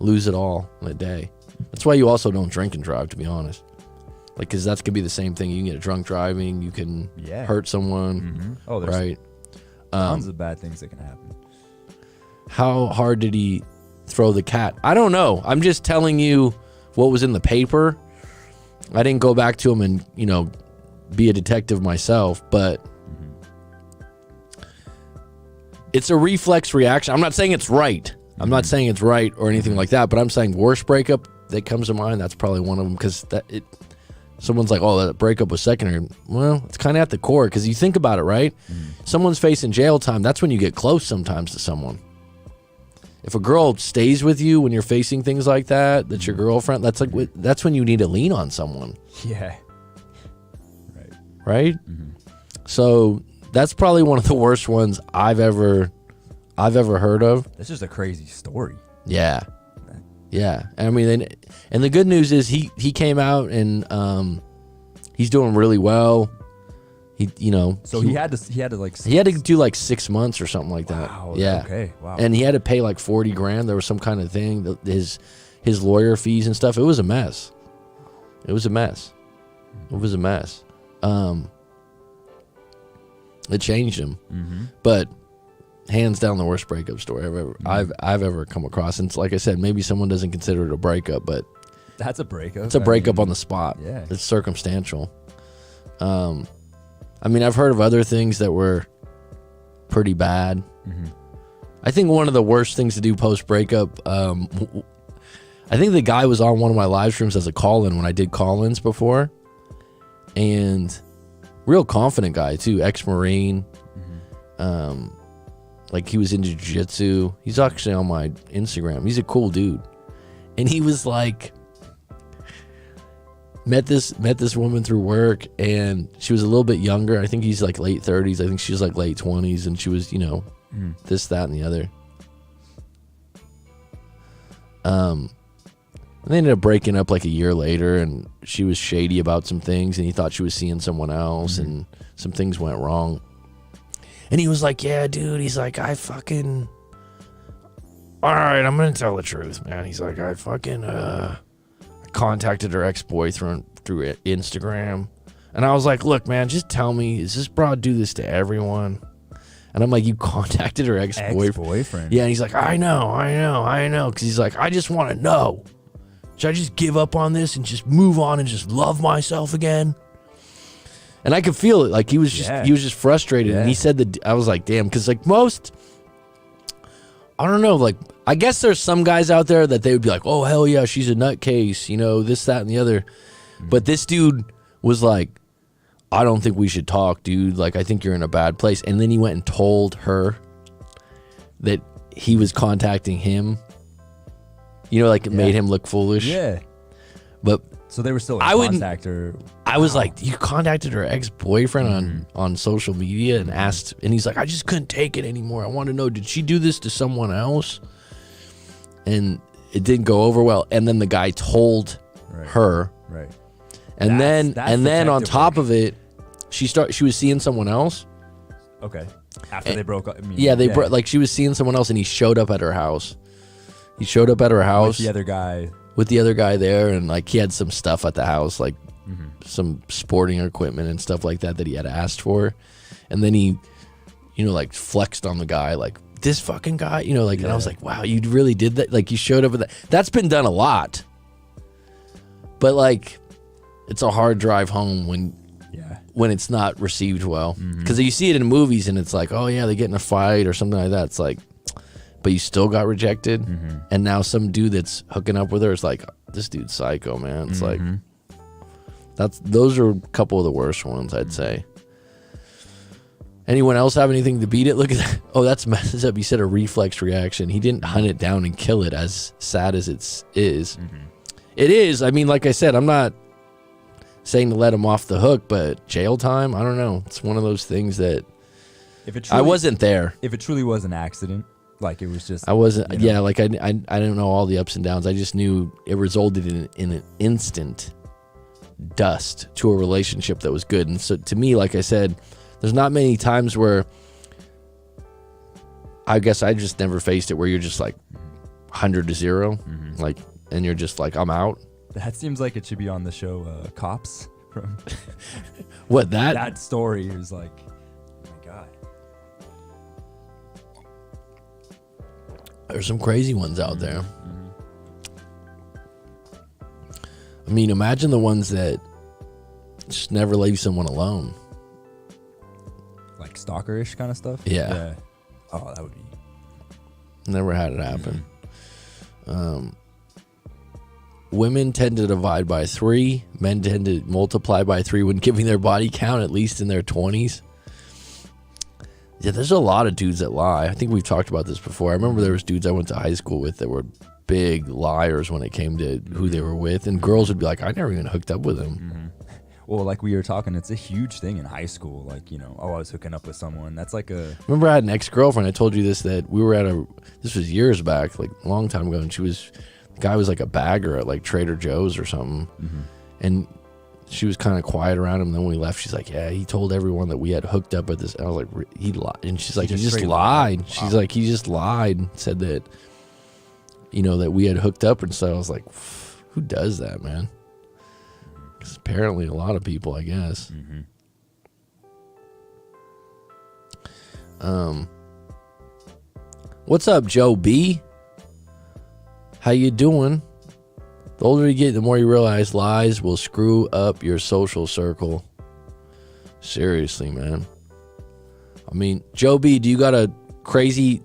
Speaker 1: Lose it all in a day. That's why you also don't drink and drive, to be honest. Like, because that's gonna be the same thing. You can get drunk driving. You can hurt someone.
Speaker 2: Oh, there's
Speaker 1: right.
Speaker 2: tons of bad things that can happen.
Speaker 1: How hard did he throw the cat? I don't know. I'm just telling you what was in the paper. I didn't go back to him and be a detective myself, but it's a reflex reaction. I'm not saying it's right. I'm not saying it's right or anything like that, but I'm saying worst breakup that comes to mind. That's probably one of them because someone's like, oh, that breakup was secondary. Well, it's kind of at the core because you think about it, right? Someone's facing jail time. That's when you get close sometimes to someone. If a girl stays with you when you're facing things like that, that's your girlfriend. That's when you need to lean on someone.
Speaker 2: Yeah.
Speaker 1: Right. So that's probably one of the worst ones I've ever heard of.
Speaker 2: That's just a crazy story.
Speaker 1: Yeah. Yeah. I mean, and the good news is he came out and he's doing really well. He had to do like 6 months or something like that.
Speaker 2: Wow.
Speaker 1: Yeah.
Speaker 2: Okay. Wow.
Speaker 1: And he had to pay like $40,000. There was some kind of thing, his lawyer fees and stuff. It was a mess. It was a mess. It changed him. But hands down the worst breakup story I've ever come across. And like I said, maybe someone doesn't consider it a breakup, but
Speaker 2: that's a breakup.
Speaker 1: It's a breakup on the spot.
Speaker 2: Yeah.
Speaker 1: It's circumstantial. I mean, I've heard of other things that were pretty bad. I think one of the worst things to do post breakup, I think the guy was on one of my live streams as a call-in when I did call-ins before. And real confident guy too, ex-Marine. Like he was into jiu-jitsu. He's actually on my Instagram. He's a cool dude. And he was like, met this woman through work, and she was a little bit younger. I think he's like late 30s. I think she was like late 20s, and she was, this, that, and the other. They ended up breaking up like a year later, and she was shady about some things, and he thought she was seeing someone else, and some things went wrong. And he was like, yeah, dude. He's like, all right, I'm going to tell the truth, man. He's like, I contacted her ex-boyfriend through Instagram. And I was like, look, man, just tell me, does this broad do this to everyone? And I'm like, you contacted her ex-boyfriend? Yeah, and he's like, I know. Because he's like, I just want to know. Should I just give up on this and just move on and just love myself again? And I could feel it. Like he was just frustrated. Yeah. And he said that, I was like, damn, because like most, I don't know, like I guess there's some guys out there that they would be like, oh hell yeah, she's a nutcase, this, that, and the other. But this dude was like, I don't think we should talk, dude. Like I think you're in a bad place. And then he went and told her that he was contacting him. It made him look foolish. Yeah. But
Speaker 2: so they were still in contact, or
Speaker 1: I was like, you contacted her ex-boyfriend on social media and asked, and he's like, I just couldn't take it anymore. I want to know, did she do this to someone else? And it didn't go over well. And then the guy told her. Right. And then on top of it, she was seeing someone else.
Speaker 2: Okay. After they broke up.
Speaker 1: Like she was seeing someone else, and he showed up at her house. With the other guy there, and like he had some stuff at the house, like some sporting equipment and stuff like that he had asked for. And then he, like flexed on the guy, like this fucking guy, and I was like, wow, you really did that? Like you showed up at that. That's been done a lot. But like, it's a hard drive home when it's not received well. Because you see it in movies and it's like, oh yeah, they get in a fight or something like that. It's like, but you still got rejected, and now some dude that's hooking up with her is like, this dude's psycho, man. It's like, those are a couple of the worst ones, I'd say. Anyone else have anything to beat it? Look at that. Oh, that's messes up. You said a reflex reaction. He didn't hunt it down and kill it, as sad as it is. Mm-hmm. It is. I mean, like I said, I'm not saying to let him off the hook, but jail time, I don't know. It's one of those things that I wasn't there.
Speaker 2: If it truly was an accident, like it was just...
Speaker 1: I wasn't, you know. Yeah, like I don't know all the ups and downs. I just knew it resulted in an instant dust to a relationship that was good. And so to me, like I said, there's not many times where I guess I just never faced it where you're just like 100 to 0, like, and you're just like, I'm out.
Speaker 2: That seems like it should be on the show Cops. From
Speaker 1: what,
Speaker 2: that story is like, oh my God.
Speaker 1: There's some crazy ones out there. I mean, imagine the ones that just never leave someone alone.
Speaker 2: Like stalkerish kind of stuff?
Speaker 1: Yeah.
Speaker 2: Oh, that would be...
Speaker 1: Never had it happen. Women tend to divide by 3. Men tend to multiply by 3 when giving their body count, at least in their 20s. Yeah, there's a lot of dudes that lie. I think we've talked about this before. I remember there was dudes I went to high school with that were big liars when it came to who they were with, and girls would be like, I never even hooked up with him.
Speaker 2: Well, like we were talking, it's a huge thing in high school. Like, you know, oh, I was hooking up with someone. That's like a...
Speaker 1: Remember I had an ex-girlfriend. I told you this, that we were at this was years back, like a long time ago, and the guy was like a bagger at like Trader Joe's or something. And she was kind of quiet around him. And then when we left, she's like, yeah, he told everyone that we had hooked up at this. And I was like, he lied. And she's like, he just lied. Wow. She's like, he just lied, said that, you know, that we had hooked up and stuff. I was like, who does that, man? Because apparently a lot of people, I guess. What's up, Joe B? How you doing? The older you get, the more you realize lies will screw up your social circle. Seriously, man. I mean, Joe B, do you got a crazy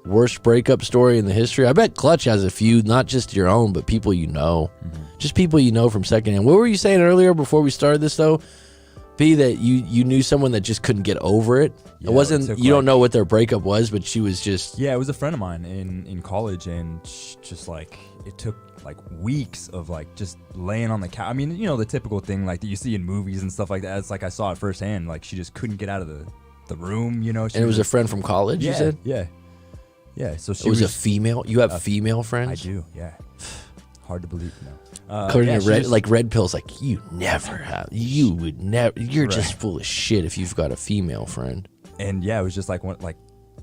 Speaker 1: worst breakup story in the history? I bet Clutch has a few, not just your own, but people you know. Just people you know from secondhand. What were you saying earlier before we started this, though? B, that you knew someone that just couldn't get over it. Yeah, it wasn't, you don't know what their breakup was, but she was just...
Speaker 2: Yeah, it was a friend of mine in college, and just like, it took like weeks of like just laying on the couch. I mean, you know, the typical thing like that you see in movies and stuff like that. It's like I saw it firsthand. Like she just couldn't get out of the room, you know.
Speaker 1: And it was a friend from college,
Speaker 2: yeah,
Speaker 1: you said?
Speaker 2: Yeah. So she
Speaker 1: was a female? You have female friends?
Speaker 2: I do, yeah. Hard to believe, no.
Speaker 1: According to Red Pill's like, you never have. You would never. You're just full of shit if you've got a female friend.
Speaker 2: And yeah, it was just like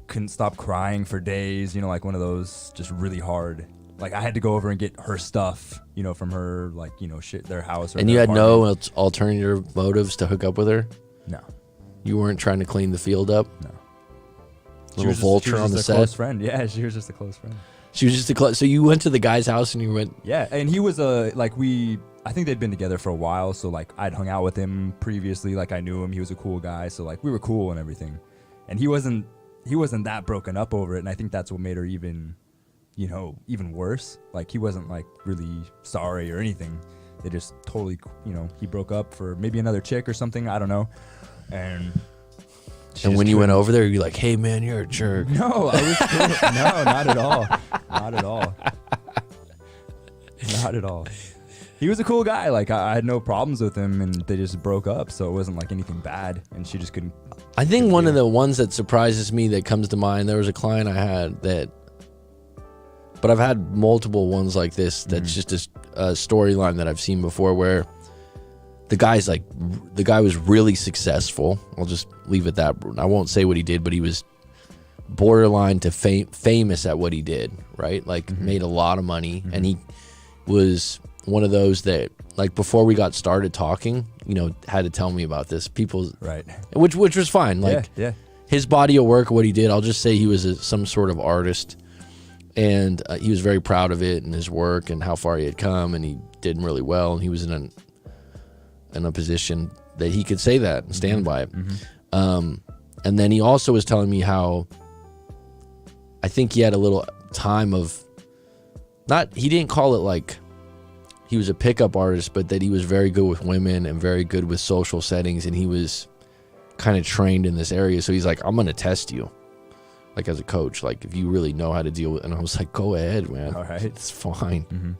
Speaker 2: couldn't stop crying for days. You know, like one of those just really hard. Like I had to go over and get her stuff, you know, from her, like, you know, shit, their house.
Speaker 1: And you had no alternative motives to hook up with her?
Speaker 2: No.
Speaker 1: You weren't trying to clean the field up?
Speaker 2: No.
Speaker 1: Little vulture on the set?
Speaker 2: She was just a close friend. Yeah, she was just a close friend.
Speaker 1: She was just a close. So you went to the guy's house and you went.
Speaker 2: Yeah, and he was I think they'd been together for a while. So like I'd hung out with him previously. Like I knew him. He was a cool guy. So like we were cool and everything. And he wasn't that broken up over it. And I think that's what made her even worse. Like he wasn't like really sorry or anything. They just totally, you know, he broke up for maybe another chick or something. I don't know. And
Speaker 1: when you went over there, you're like, hey, man, you're a jerk.
Speaker 2: No, I was cool. No, not at all. Not at all. Not at all. He was a cool guy. Like, I had no problems with him, and they just broke up, so it wasn't like anything bad, and she just couldn't.
Speaker 1: I think one of the ones that surprises me that comes to mind, there was a client I had but I've had multiple ones like this that's just a storyline that I've seen before where the guy was really successful. I'll just leave it that. I won't say what he did, but he was borderline to famous at what he did, right? Like made a lot of money, and he was one of those that, like, before we got started talking, you know, had to tell me about this. Which was fine. Like, his body of work, what he did, I'll just say he was some sort of artist, and he was very proud of it and his work and how far he had come, and he did really well, and he was in a position that he could say that and stand by it. And then he also was telling me how I think he had a little time of he didn't call it like he was a pickup artist, but that he was very good with women and very good with social settings, and he was kind of trained in this area. So he's like, I'm going to test you, like as a coach, like if you really know how to deal with. And I was like, go ahead, man.
Speaker 2: All right.
Speaker 1: It's fine.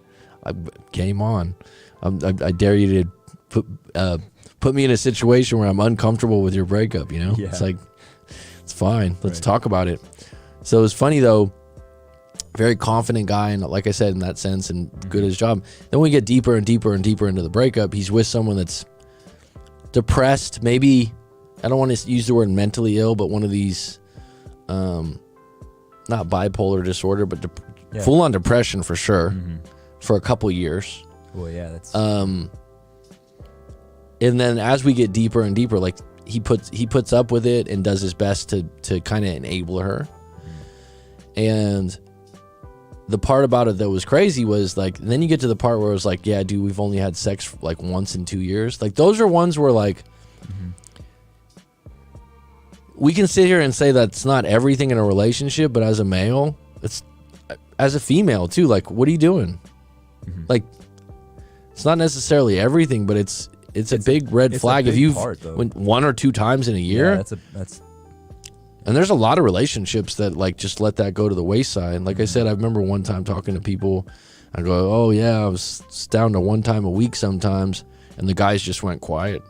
Speaker 1: Game on. I dare you to put me in a situation where I'm uncomfortable with your breakup, you know?
Speaker 2: Yeah.
Speaker 1: It's like, it's fine. Let's talk about it. So it was funny though. Very confident guy, and like I said, in that sense, and good at his job. Then we get deeper and deeper and deeper into the breakup. He's with someone that's depressed, maybe, I don't want to use the word mentally ill, but one of these, not bipolar disorder, but full-on depression for sure, for a couple years.
Speaker 2: Well, yeah, that's.
Speaker 1: And then as we get deeper and deeper, like he puts up with it and does his best to kind of enable her. And the part about it that was crazy was like, then you get to the part where it was like, yeah, dude, we've only had sex like once in 2 years. Like those are ones where like, we can sit here and say that's not everything in a relationship, but as a male, it's, as a female too, like, what are you doing? Like, it's not necessarily everything, but it's a big red flag if you've went 1 or 2 times in a year.
Speaker 2: Yeah, that's.
Speaker 1: And there's a lot of relationships that like just let that go to the wayside. Like I said, I remember one time talking to people, I go, oh yeah, I was down to 1 time a week sometimes, and the guys just went quiet.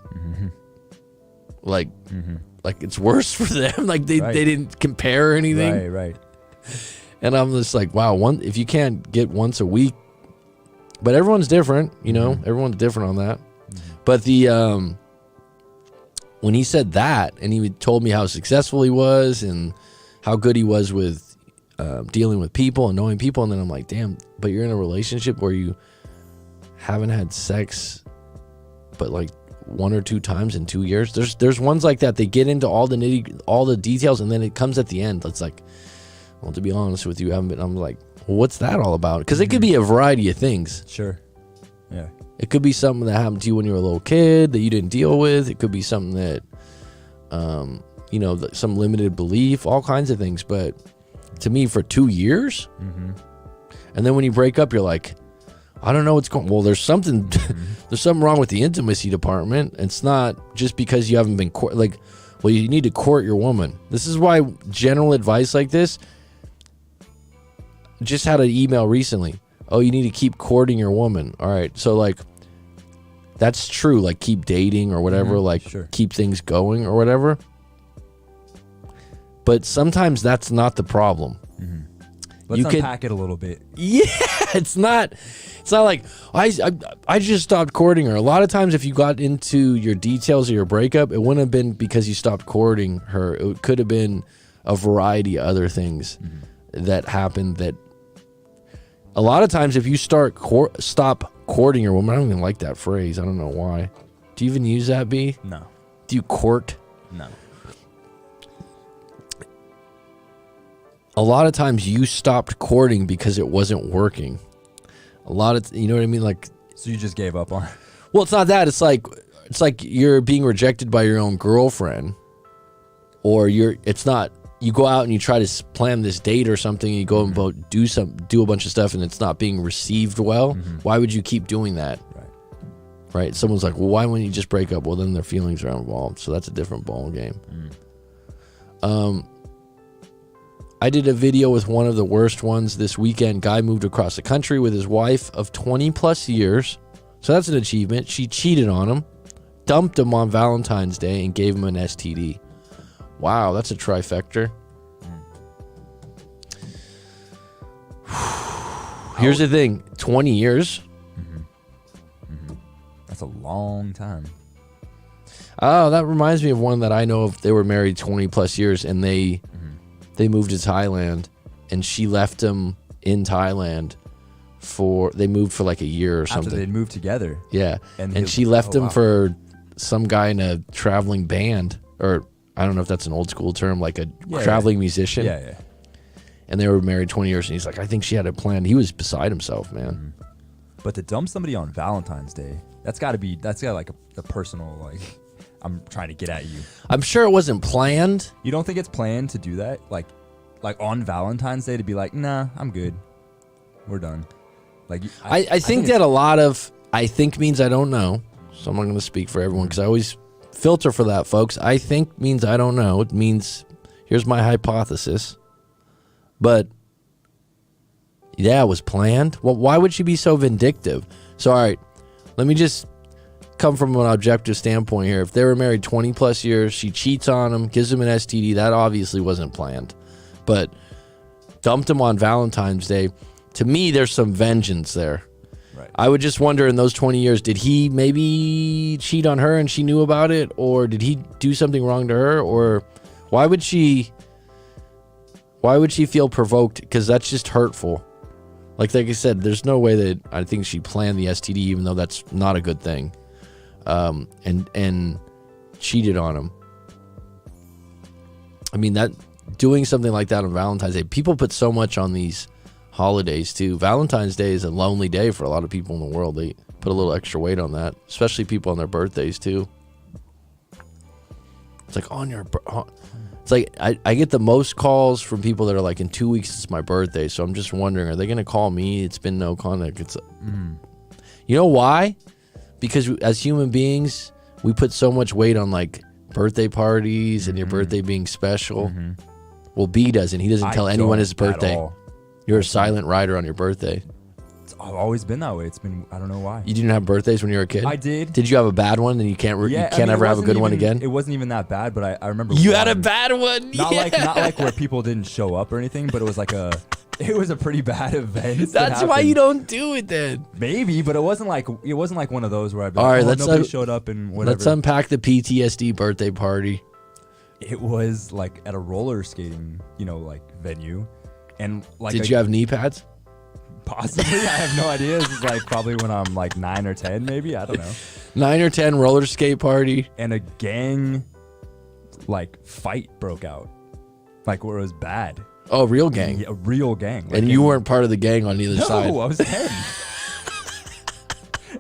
Speaker 1: Like it's worse for them. Like they didn't compare or anything.
Speaker 2: Right.
Speaker 1: And I'm just like, wow, if you can't get once a week, but everyone's different, you know, everyone's different on that. But the when he said that, and he told me how successful he was and how good he was with dealing with people and knowing people, and then I'm like, damn, but you're in a relationship where you haven't had sex but like 1 or 2 times in 2 years. There's ones like that. They get into all the details, and then it comes at the end. It's like, well, to be honest with you, I haven't been. I'm like, well, what's that all about? Because it could be a variety of things.
Speaker 2: Sure. Yeah.
Speaker 1: It could be something that happened to you when you were a little kid that you didn't deal with. It could be something that, you know, some limited belief, all kinds of things. But to me, for 2 years, and then when you break up, you're like, I don't know what's going. Well, there's something, there's something wrong with the intimacy department. It's not just because you haven't been like, well, you need to court your woman. This is why general advice like this. Just had an email recently. Oh, you need to keep courting your woman. All right, so like, that's true. Like, keep dating or whatever. Like, keep things going or whatever. But sometimes that's not the problem.
Speaker 2: Let's unpack it a little bit.
Speaker 1: Yeah, it's not like I just stopped courting her. A lot of times, if you got into your details of your breakup, it wouldn't have been because you stopped courting her. It could have been a variety of other things that happened. That a lot of times, if you stop courting your woman, I don't even like that phrase. I don't know why. Do you even use that, B?
Speaker 2: No.
Speaker 1: Do you court?
Speaker 2: No.
Speaker 1: A lot of times you stopped courting because it wasn't working. A lot of, you know what I mean? Like,
Speaker 2: so you just gave up on it?
Speaker 1: Well, it's not that. It's like you're being rejected by your own girlfriend, or it's not, you go out and you try to plan this date or something, and you go and do a bunch of stuff, and it's not being received well. Why would you keep doing that? Right. Someone's like, well, why wouldn't you just break up? Well, then their feelings are involved. So that's a different ball game. I did a video with one of the worst ones this weekend. Guy moved across the country with his wife of 20 plus years. So that's an achievement. She cheated on him, dumped him on Valentine's Day, and gave him an STD. Wow, that's a trifecta. Here's the thing, 20 years.
Speaker 2: That's a long time.
Speaker 1: Oh, that reminds me of one that I know of. They were married 20 plus years, and they moved to Thailand, and she left him in Thailand they moved for like a year or something.
Speaker 2: After they moved together.
Speaker 1: Yeah. And she left him for some guy in a traveling band, or I don't know if that's an old school term, like a traveling musician.
Speaker 2: Yeah.
Speaker 1: And they were married 20 years, and he's like, I think she had a plan. He was beside himself, man.
Speaker 2: But to dump somebody on Valentine's Day, that's got like a personal, like, I'm trying to get at you.
Speaker 1: I'm sure it wasn't planned.
Speaker 2: You don't think it's planned to do that? Like on Valentine's Day to be like, nah, I'm good. We're done. Like,
Speaker 1: I think that a lot of I think means I don't know. So I'm not going to speak for everyone, because I always filter for that, folks. I think means I don't know. It means here's my hypothesis. But yeah, it was planned. Well, why would she be so vindictive? So, all right, let me just come from an objective standpoint here. If they were married 20 plus years, she cheats on him, gives him an STD, that obviously wasn't planned. But dumped him on Valentine's Day. To me, there's some vengeance there.
Speaker 2: Right.
Speaker 1: I would just wonder in those 20 years, did he maybe cheat on her and she knew about it? Or did he do something wrong to her? Or why would she feel provoked? Because that's just hurtful. Like I said, there's no way that I think she planned the STD, even though that's not a good thing. And cheated on him. I mean, that doing something like that on Valentine's Day, people put so much on these holidays too. Valentine's Day is a lonely day for a lot of people in the world. They put a little extra weight on that, especially people on their birthdays too. It's like it's like I get the most calls from people that are like, in 2 weeks it's my birthday, so I'm just wondering, are they gonna call me? It's been no contact. It's You know why? Because as human beings, we put so much weight on like birthday parties and your birthday being special. Well, B doesn't. He doesn't tell anyone his birthday. You're a silent rider on your birthday.
Speaker 2: I've always been that way. It's been, I don't know why.
Speaker 1: You didn't have birthdays when you were a kid?
Speaker 2: I did.
Speaker 1: Did you have a bad one and you can't ever have a good one again?
Speaker 2: It wasn't even that bad, but I remember
Speaker 1: you had a bad one.
Speaker 2: Not like where people didn't show up or anything, but it was like it was a pretty bad event.
Speaker 1: That's why you don't do it then.
Speaker 2: Maybe, but it wasn't like one of those where I'd be
Speaker 1: all
Speaker 2: like,
Speaker 1: right,
Speaker 2: nobody showed up and whatever.
Speaker 1: Let's unpack the PTSD birthday party.
Speaker 2: It was like at a roller skating, like venue, and like.
Speaker 1: Did you have knee pads?
Speaker 2: Possibly, I have no idea. This is like probably when I'm like 9 or 10, maybe. I don't know.
Speaker 1: 9 or 10 roller skate party,
Speaker 2: and a gang like fight broke out, like where it was bad.
Speaker 1: Oh, real gang.
Speaker 2: Yeah, a real gang.
Speaker 1: Like, and you weren't part of the gang on either side.
Speaker 2: No, I was 10.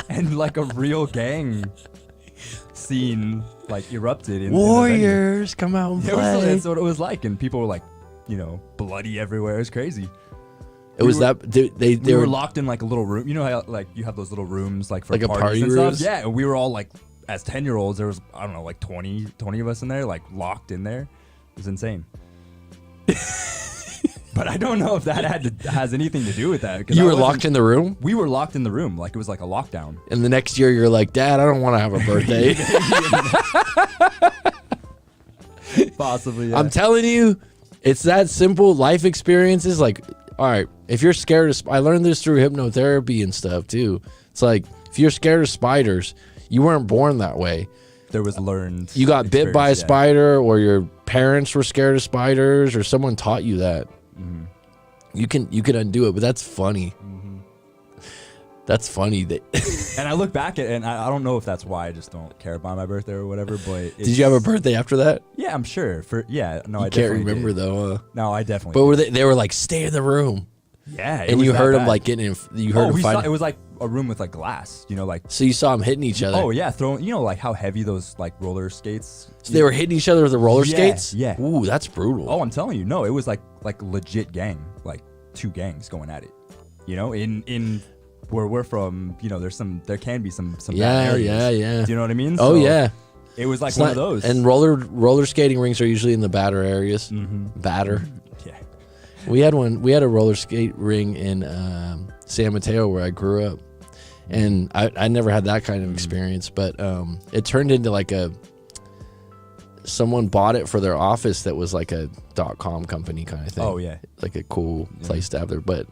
Speaker 2: And like a real gang scene like erupted in
Speaker 1: Warriors come out and play.
Speaker 2: That's what it was like, and people were like, bloody everywhere. It was crazy.
Speaker 1: It was they
Speaker 2: were locked in like a little room. You know how like you have those little rooms like for
Speaker 1: like
Speaker 2: parties
Speaker 1: a party
Speaker 2: and
Speaker 1: room?
Speaker 2: Stuff? Yeah, and we were all like, as 10-year-olds, there was, I don't know, like 20 of us in there, like locked in there. It was insane. But I don't know if that has anything to do with that.
Speaker 1: You were locked in the room?
Speaker 2: We were locked in the room. Like it was like a lockdown.
Speaker 1: And the next year you're like, Dad, I don't want to have a birthday.
Speaker 2: Possibly, yeah.
Speaker 1: I'm telling you, it's that simple. Life experiences, like, all right, if you're scared of, I learned this through hypnotherapy and stuff too. It's like, if you're scared of spiders, you weren't born that way.
Speaker 2: There was learned.
Speaker 1: You got bit by a spider, or your parents were scared of spiders, or someone taught you that. Mm-hmm. You can undo it, but that's funny. Mm-hmm. That's funny.
Speaker 2: And I look back at it, and I don't know if that's why I just don't care about my birthday or whatever. But
Speaker 1: did you have a birthday after that?
Speaker 2: Yeah, I'm sure. I
Speaker 1: can't remember though.
Speaker 2: No, I definitely.
Speaker 1: But were they were like, stay in the room.
Speaker 2: Yeah,
Speaker 1: and you heard them like getting in. You heard them fighting.
Speaker 2: It was like a room with like glass, like.
Speaker 1: So you saw them hitting each other.
Speaker 2: Oh yeah, throwing. Like how heavy those like roller skates.
Speaker 1: So they were hitting each other with the roller skates.
Speaker 2: Yeah.
Speaker 1: Ooh, that's brutal.
Speaker 2: Oh, I'm telling you, no, it was like legit gang, like 2 gangs going at it. In where we're from, there can be some bad areas.
Speaker 1: Yeah.
Speaker 2: Do you know what I mean?
Speaker 1: Oh yeah.
Speaker 2: It was like one of those.
Speaker 1: And roller skating rinks are usually in the badder areas. Mm-hmm. Batter.
Speaker 2: Yeah.
Speaker 1: We had a roller skate ring in San Mateo where I grew up, and I never had that kind of experience. But it turned into like someone bought it for their office that was like a .com company kind of thing.
Speaker 2: Oh yeah,
Speaker 1: like a cool place to have there. But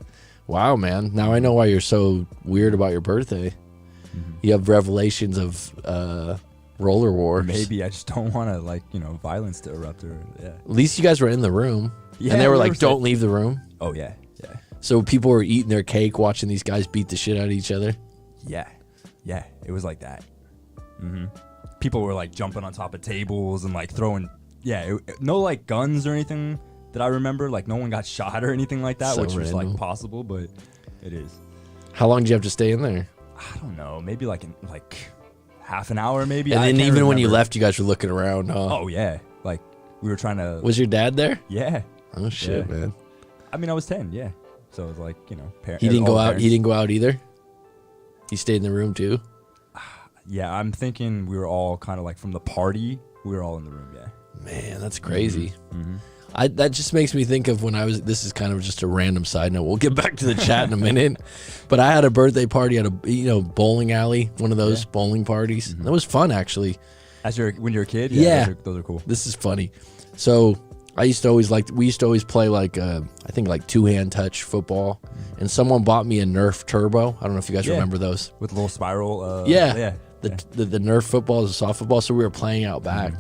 Speaker 1: wow, man, now I know why you're so weird about your birthday. Mm-hmm. You have revelations of roller wars.
Speaker 2: Maybe I just don't want to violence to erupt or yeah.
Speaker 1: At least you guys were in the room. Yeah, and they were like, don't leave the room.
Speaker 2: Oh, yeah.
Speaker 1: So people were eating their cake, watching these guys beat the shit out of each other?
Speaker 2: Yeah. It was like that. Mm-hmm. People were like jumping on top of tables and like throwing, no like guns or anything that I remember. Like no one got shot or anything like that, which was like possible, but it is.
Speaker 1: How long did you have to stay in there?
Speaker 2: I don't know. Maybe like half an hour maybe.
Speaker 1: And then even when you left, you guys were looking around, huh?
Speaker 2: Oh, yeah. Like we were trying to.
Speaker 1: Was your dad there?
Speaker 2: Yeah.
Speaker 1: Oh shit, man.
Speaker 2: I mean, I was 10, yeah. So it was like,
Speaker 1: He didn't go out. He didn't go out either. He stayed in the room too.
Speaker 2: Yeah, I'm thinking we were all kind of like from the party. We were all in the room. Yeah.
Speaker 1: Man, that's crazy.
Speaker 2: Mm-hmm.
Speaker 1: That just makes me think of when I was. This is kind of just a random side note. We'll get back to the chat in a minute. But I had a birthday party at a bowling alley, one of those bowling parties. That was fun, actually.
Speaker 2: When you're a kid.
Speaker 1: Yeah,
Speaker 2: those are cool.
Speaker 1: This is funny. So we used to always play like I think like 2-hand touch football, and someone bought me a Nerf Turbo. I don't know if you guys remember those
Speaker 2: with a little spiral.
Speaker 1: The Nerf football is a soft football, so we were playing out back,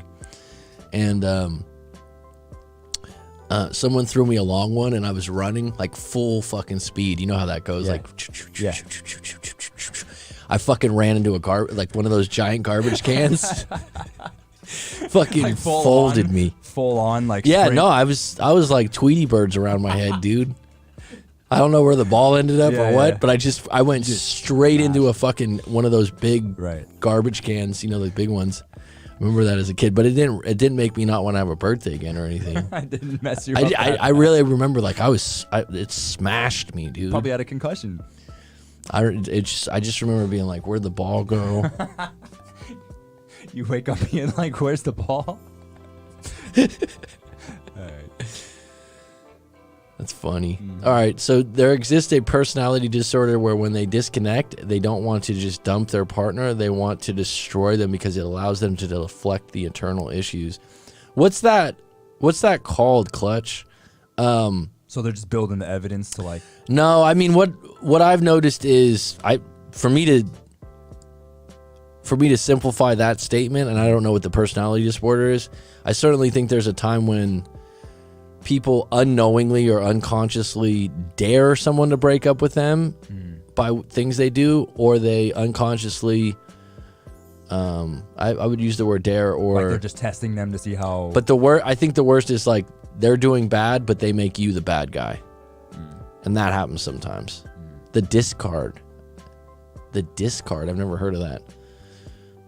Speaker 1: and someone threw me a long one, and I was running like full fucking speed. You know how that goes, like. I fucking ran into like one of those giant garbage cans. Fucking like folded me.
Speaker 2: Full on, like
Speaker 1: sprint. No, I was like Tweety birds around my head, dude. I don't know where the ball ended up or what, but I went straight into a fucking one of those big garbage cans, the big ones. I remember that as a kid, but it didn't make me not want to have a birthday again or anything.
Speaker 2: I didn't mess you up.
Speaker 1: I really remember like it smashed me, dude.
Speaker 2: Probably had a concussion.
Speaker 1: I just remember being like, where'd the ball go?
Speaker 2: You wake up being like, where's the ball? All right.
Speaker 1: That's funny. All right, so there exists a personality disorder where when they disconnect, they don't want to just dump their partner. They want to destroy them because it allows them to deflect the internal issues. What's that called, Clutch?
Speaker 2: So they're just building the evidence to like...
Speaker 1: No, I mean, what I've noticed is for me to simplify that statement, and I don't know what the personality disorder is, I certainly think there's a time when people unknowingly or unconsciously dare someone to break up with them by things they do, or they unconsciously, I would use the word dare, or...
Speaker 2: Like they're just testing them to see how...
Speaker 1: But I think the worst is like, they're doing bad, but they make you the bad guy. And that happens sometimes. The discard. I've never heard of that.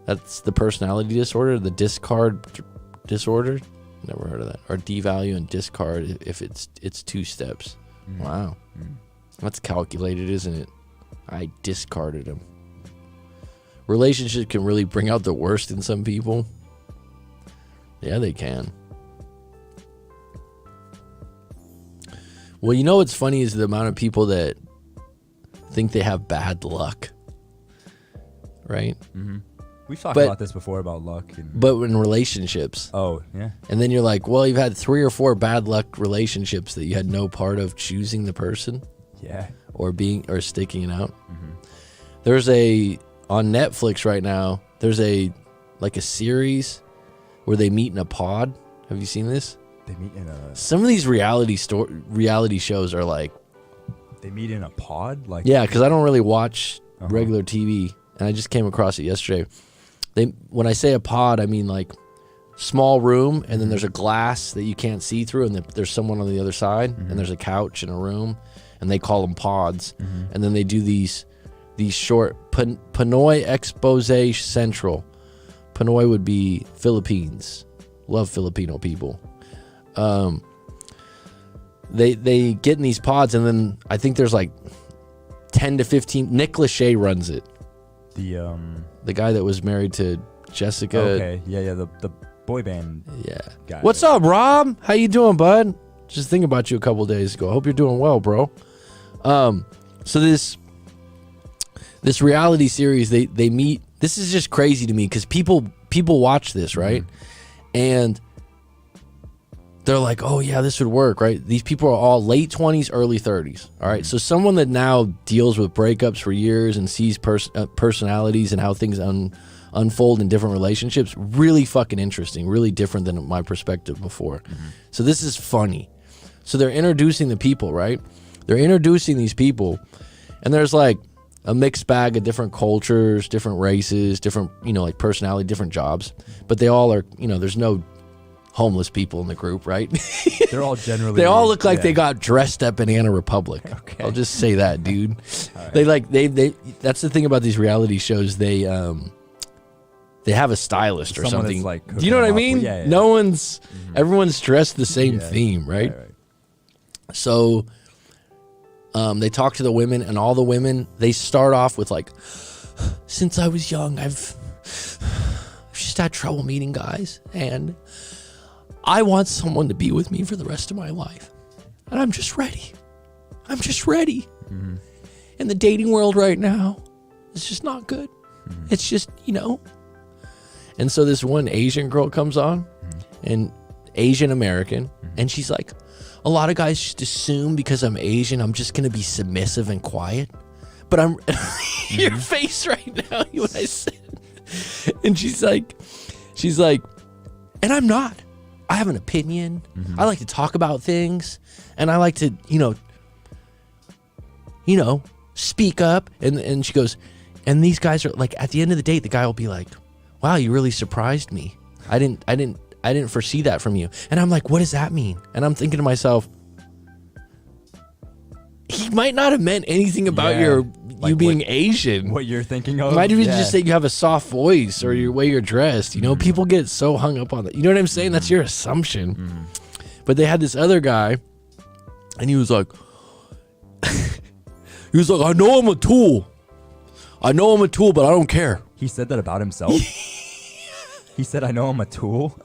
Speaker 1: That's the personality disorder, the discard disorder. Never heard of that. Or devalue and discard if it's 2 steps. Wow. That's calculated, isn't it? I discarded him. Relationships can really bring out the worst in some people. Yeah, they can. Well, you know what's funny is the amount of people that think they have bad luck, right?
Speaker 2: We've talked about this before, about luck.
Speaker 1: But in relationships.
Speaker 2: Oh, yeah.
Speaker 1: And then you're like, well, you've had 3 or 4 bad luck relationships that you had no part of choosing the person.
Speaker 2: Yeah.
Speaker 1: Or sticking it out. There's on Netflix right now, there's a series where they meet in a pod. Have you seen this?
Speaker 2: They meet in a...
Speaker 1: Some of these reality shows are like...
Speaker 2: They meet in a pod? Like...
Speaker 1: Yeah, because I don't really watch regular TV, and I just came across it yesterday. When I say a pod, I mean like small room, and then there's a glass that you can't see through, and there's someone on the other side, and there's a couch and a room, and they call them pods. And then they do these short... Pinoy Expose Central. Pinoy would be Philippines. Love Filipino people. They get in these pods, and then I think there's like 10 to 15. Nick Lachey runs it. The guy that was married to Jessica.
Speaker 2: Okay, yeah, the boy band.
Speaker 1: Yeah.
Speaker 2: Guy.
Speaker 1: What's up, Rob? How you doing, bud? Just thinking about you a couple days ago. Hope you're doing well, bro. So this reality series, they meet. This is just crazy to me because people watch this, right? And they're like, oh yeah, this would work, right? These people are all late 20s, early 30s. All right. So someone that now deals with breakups for years and sees personalities and how things unfold in different relationships, really fucking interesting, really different than my perspective before. So this is funny. So they're introducing the people, right? They're introducing these people, and there's like a mixed bag of different cultures, different races, different, like personality, different jobs, but they all are, there's no homeless people in the group, right?
Speaker 2: They're all generally...
Speaker 1: They all look like they got dressed at Banana Republic. Okay. I'll just say that, dude. Right. They that's the thing about these reality shows. They have a stylist or something. Like, do you know what I mean?
Speaker 2: Yeah.
Speaker 1: No one's... Everyone's dressed the same theme, right? So they talk to the women, and all the women, they start off with like, since I was young, I've just had trouble meeting guys, and I want someone to be with me for the rest of my life. And I'm just ready. I'm just ready. Mm-hmm. And the dating world right now is just not good. Mm-hmm. It's just, And so this one Asian girl comes on, and Asian American, and she's like, a lot of guys just assume because I'm Asian, I'm just going to be submissive and quiet. But I'm, your face right now, what I said. And she's like, and I'm not. I have an opinion. I like to talk about things, and I like to, speak up. And she goes, and these guys are like, at the end of the date, the guy will be like, wow, you really surprised me. I didn't foresee that from you. And I'm like, what does that mean? And I'm thinking to myself, he might not have meant anything about you being Asian.
Speaker 2: What you're thinking of?
Speaker 1: Might even just say you have a soft voice or your way you're dressed. People get so hung up on that. You know what I'm saying? That's your assumption. But they had this other guy, and he was like, I know I'm a tool. I know I'm a tool, but I don't care.
Speaker 2: He said that about himself? He said, I know I'm a tool?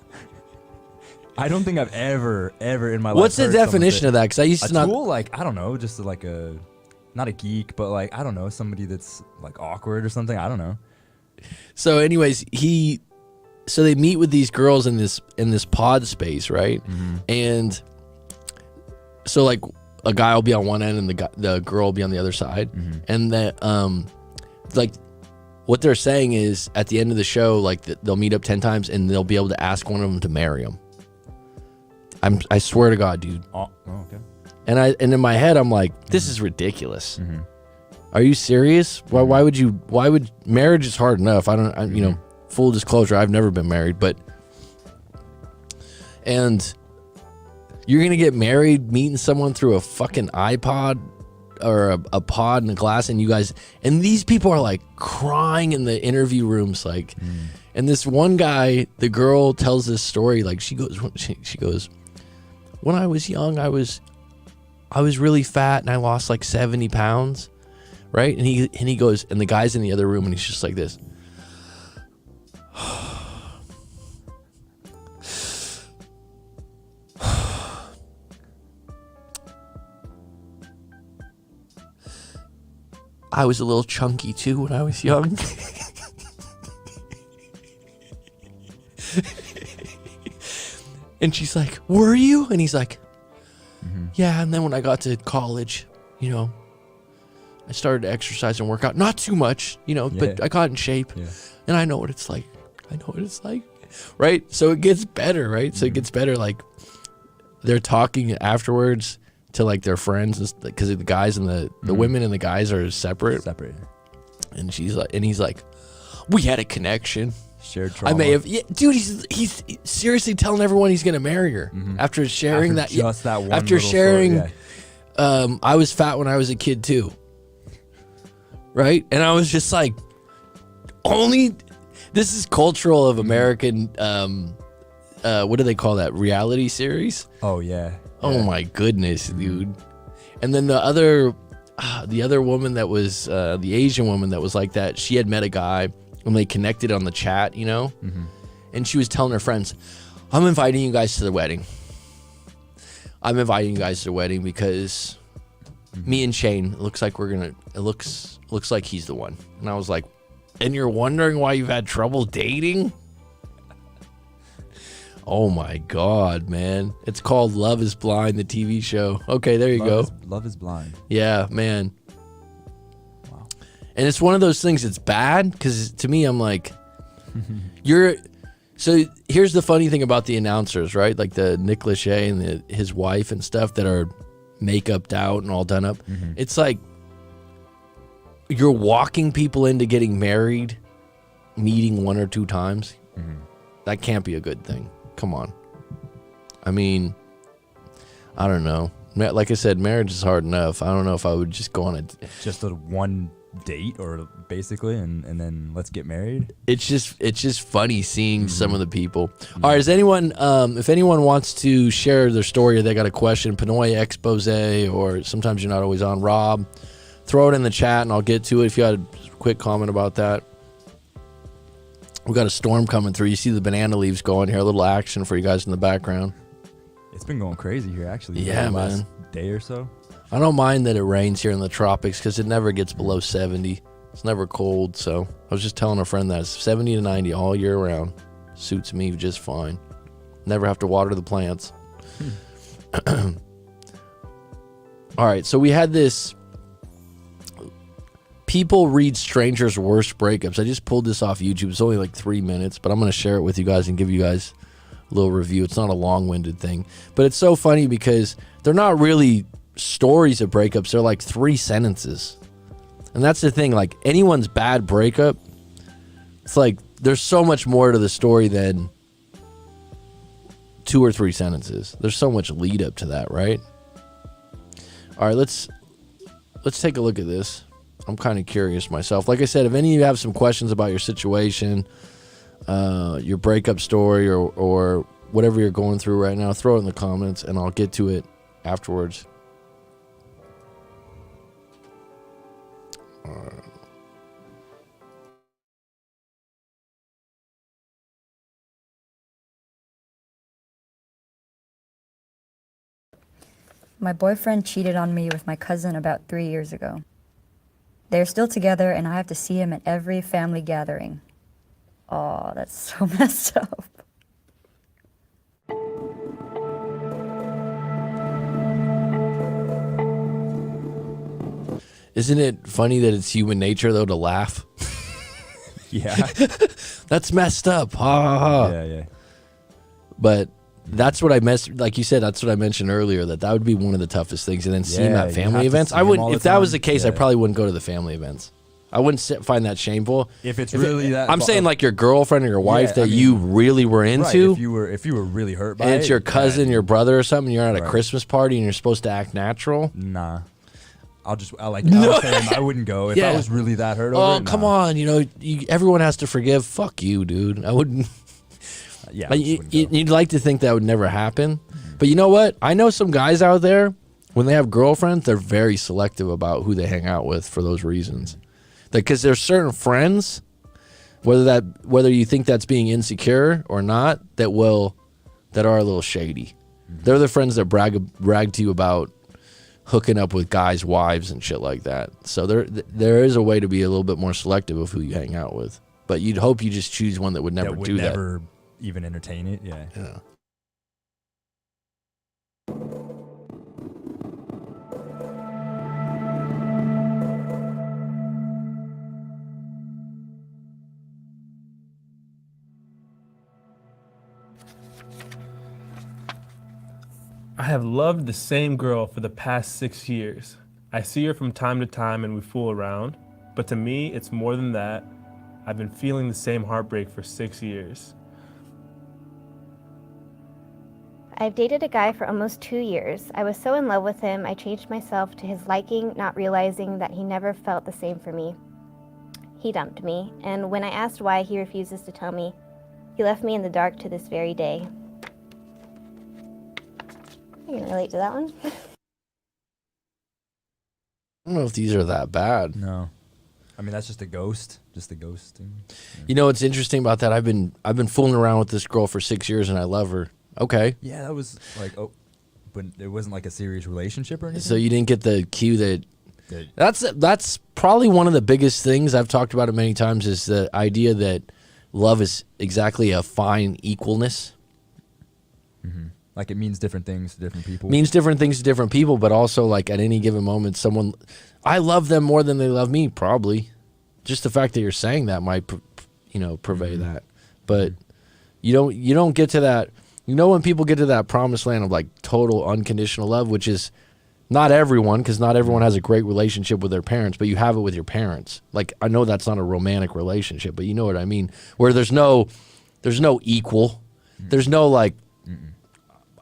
Speaker 2: I don't think I've ever in my life.
Speaker 1: What's the definition of that? Because I used to not.
Speaker 2: A tool, like, I don't know, just like not a geek, but like, I don't know, somebody that's like awkward or something. I don't know.
Speaker 1: So, anyways, so they meet with these girls in this pod space, right? And so like a guy will be on one end and the girl will be on the other side, and that like what they're saying is at the end of the show, like they'll meet up 10 times and they'll be able to ask one of them to marry them. I swear to God, dude.
Speaker 2: Oh, okay.
Speaker 1: And in my head, I'm like, this is ridiculous. Are you serious? Why would marriage is hard enough. Full disclosure, I've never been married, and you're going to get married meeting someone through a fucking iPod or a pod and a glass, and these people are like crying in the interview rooms, like, and this one guy, the girl tells this story, like she goes, when I was young, I was really fat and I lost like 70 pounds, right? And he goes, and the guy's in the other room and he's just like this. I was a little chunky too when I was young. And she's like, were you? And he's like, yeah. And then when I got to college, I started to exercise and work out. Not too much, but I got in shape. Yeah. And I know what it's like. Right? So it gets better, right? So it gets better. Like they're talking afterwards to like their friends, because the guys and the women and the guys are separate. And she's like, and he's like, we had a connection.
Speaker 2: Shared trauma.
Speaker 1: I may have, dude. He's seriously telling everyone he's gonna marry her after sharing that.
Speaker 2: Just that one.
Speaker 1: After sharing,
Speaker 2: story,
Speaker 1: I was fat when I was a kid too. Right, and I was just like, this is cultural of American. What do they call that? Reality series.
Speaker 2: Oh yeah.
Speaker 1: Oh my goodness, dude. And then the other woman that was the Asian woman that was like that. She had met a guy. And they connected on the chat, and she was telling her friends, I'm inviting you guys to the wedding. Because me and Shane, it looks like he's the one. And I was like, and you're wondering why you've had trouble dating? Oh my God, man. It's called Love is Blind, the TV show. Okay, there you go.
Speaker 2: Love is Blind.
Speaker 1: Yeah, man. And it's one of those things that's bad, because to me, I'm like, so here's the funny thing about the announcers, right? Like the Nick Lachey and his wife and stuff that are make-upped out and all done up. It's like you're walking people into getting married, meeting 1 or 2 times. That can't be a good thing. Come on. I mean, I don't know. Like I said, marriage is hard enough. I don't know if I would just go on
Speaker 2: just a one date, or basically, and then let's get married.
Speaker 1: It's just funny seeing some of the people. All right, is anyone if anyone wants to share their story, or they got a question, Pinoy expose, or sometimes you're not always on, Rob, throw it in the chat and I'll get to it if you had a quick comment about that. We got a storm coming through. You see the banana leaves going here. A little action for you guys in the background.
Speaker 2: It's been going crazy here, actually.
Speaker 1: Yeah,
Speaker 2: the last
Speaker 1: man.
Speaker 2: day or so.
Speaker 1: I don't mind that it rains here in the tropics because it never gets below 70. It's never cold. So I was just telling a friend that it's 70 to 90 all year round. Suits me just fine. Never have to water the plants. All right, so we had this. People read strangers' worst breakups. I just pulled this off YouTube. It's only like 3 minutes, but I'm going to share it with you guys and give you guys a little review. It's not a long-winded thing, but it's so funny because they're not really stories of breakups. They're like 3 sentences. And that's the thing. Like anyone's bad breakup, it's like there's so much more to the story than 2 or 3 sentences. There's so much lead up to that, right? All right, let's take a look at this. I'm kind of curious myself. Like I said, if any of you have some questions about your situation, your breakup story, or whatever you're going through right now, throw it in the comments, and I'll get to it afterwards. All right.
Speaker 3: My boyfriend cheated on me with my cousin about 3 years ago. They're still together, and I have to see him at every family gathering. Oh, that's so messed up.
Speaker 1: Isn't it funny that it's human nature, though, to laugh?
Speaker 2: Yeah.
Speaker 1: That's messed up. Ha ha ha.
Speaker 2: Yeah.
Speaker 1: But that's what like you said, that's what I mentioned earlier, that would be one of the toughest things. And then seeing
Speaker 2: Yeah,
Speaker 1: at
Speaker 2: you
Speaker 1: family
Speaker 2: have to
Speaker 1: events,
Speaker 2: see
Speaker 1: I
Speaker 2: them
Speaker 1: wouldn't,
Speaker 2: all the
Speaker 1: if that was
Speaker 2: time.
Speaker 1: the case, I
Speaker 2: Yeah.
Speaker 1: probably wouldn't go to the family events. I wouldn't find that shameful.
Speaker 2: If it's really that,
Speaker 1: I'm saying like your girlfriend or your wife that you really were
Speaker 2: right,
Speaker 1: into.
Speaker 2: if you were really hurt by
Speaker 1: And
Speaker 2: it,
Speaker 1: it's your cousin, your brother or something, you're at a
Speaker 2: Right.
Speaker 1: Christmas party and you're supposed to act natural.
Speaker 2: Nah. I was saying I wouldn't go if
Speaker 1: Yeah.
Speaker 2: I was really that hurt over
Speaker 1: Oh,
Speaker 2: it.
Speaker 1: come
Speaker 2: Nah.
Speaker 1: on. Everyone has to forgive. Fuck you, dude. I wouldn't.
Speaker 2: Yeah,
Speaker 1: Like,
Speaker 2: I just wouldn't go.
Speaker 1: you'd like to think that would never happen. But you know what? I know some guys out there, when they have girlfriends, they're very selective about who they hang out with for those reasons. Because there's certain friends, whether you think that's being insecure or not, that are a little shady. They're the friends that brag to you about hooking up with guys' wives and shit like that. So there is a way to be a little bit more selective of who you hang out with. But you'd hope you just choose one that would never do that.
Speaker 2: Never even entertain it. Yeah.
Speaker 1: Yeah.
Speaker 4: I have loved the same girl for the past 6 years. I see her from time to time and we fool around, but to me, it's more than that. I've been feeling the same heartbreak for 6 years.
Speaker 5: I've dated a guy for almost 2 years. I was so in love with him, I changed myself to his liking, not realizing that he never felt the same for me. He dumped me, and when I asked why, he refuses to tell me. He left me in the dark to this very day. You can relate to that one?
Speaker 1: I don't know if these are that bad.
Speaker 2: No. I mean, that's just a ghost. Just a ghosting.
Speaker 1: You know what's interesting about that? I've been fooling around with this girl for 6 years and I love her. Okay.
Speaker 2: Yeah, that was like, but it wasn't like a serious relationship or anything.
Speaker 1: So you didn't get the cue that's probably one of the biggest things I've talked about it many times, is the idea that love is exactly a fine equalness.
Speaker 2: Mm-hmm. Like it means different things to different people.
Speaker 1: Means different things to different people, but also like at any given moment, I love them more than they love me, probably. Just the fact that you're saying that might, purvey that. But you don't get to that. When people get to that promised land of like total unconditional love, which is not everyone, because not everyone has a great relationship with their parents, but you have it with your parents. Like, I know that's not a romantic relationship, but you know what I mean? Where there's no equal. There's no like,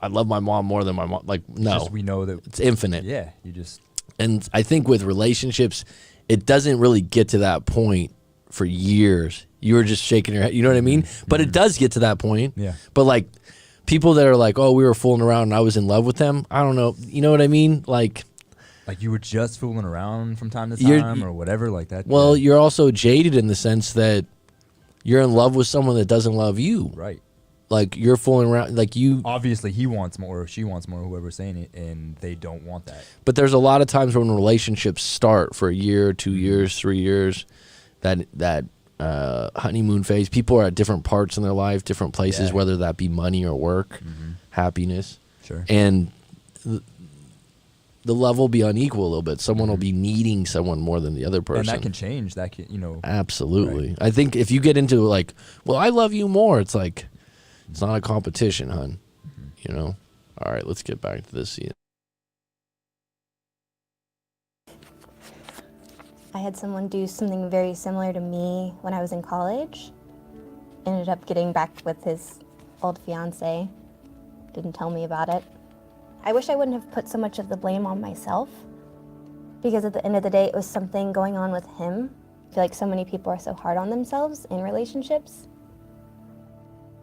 Speaker 1: I love my mom more than my mom. Like, no.
Speaker 2: Just we know that
Speaker 1: it's infinite.
Speaker 2: Yeah, you just.
Speaker 1: And I think with relationships, it doesn't really get to that point for years. You were just shaking your head. You know what I mean? But it does get to that point.
Speaker 2: Yeah.
Speaker 1: But like people that are like, oh, we were fooling around and I was in love with them. I don't know. You know what I mean? Like
Speaker 2: you were just fooling around from time to time or whatever like that.
Speaker 1: Well, you're also jaded in the sense that you're in love with someone that doesn't love you.
Speaker 2: Right.
Speaker 1: Like you're fooling around. Like you.
Speaker 2: Obviously, he wants more, or she wants more, whoever's saying it, and they don't want that.
Speaker 1: But there's a lot of times when relationships start for a year, 2 years, 3 years, that honeymoon phase. People are at different parts in their life, different places,
Speaker 2: Yeah.
Speaker 1: whether that be money or work, happiness.
Speaker 2: Sure.
Speaker 1: And the level will be unequal a little bit. Someone will be needing someone more than the other person.
Speaker 2: And that can change. That can,
Speaker 1: Absolutely.
Speaker 2: Right.
Speaker 1: I think if you get into like, well, I love you more, it's like, it's not a competition, hon. You know? All right, let's get back to this scene.
Speaker 5: I had someone do something very similar to me when I was in college. Ended up getting back with his old fiance. Didn't tell me about it. I wish I wouldn't have put so much of the blame on myself, because at the end of the day, it was something going on with him. I feel like so many people are so hard on themselves in relationships.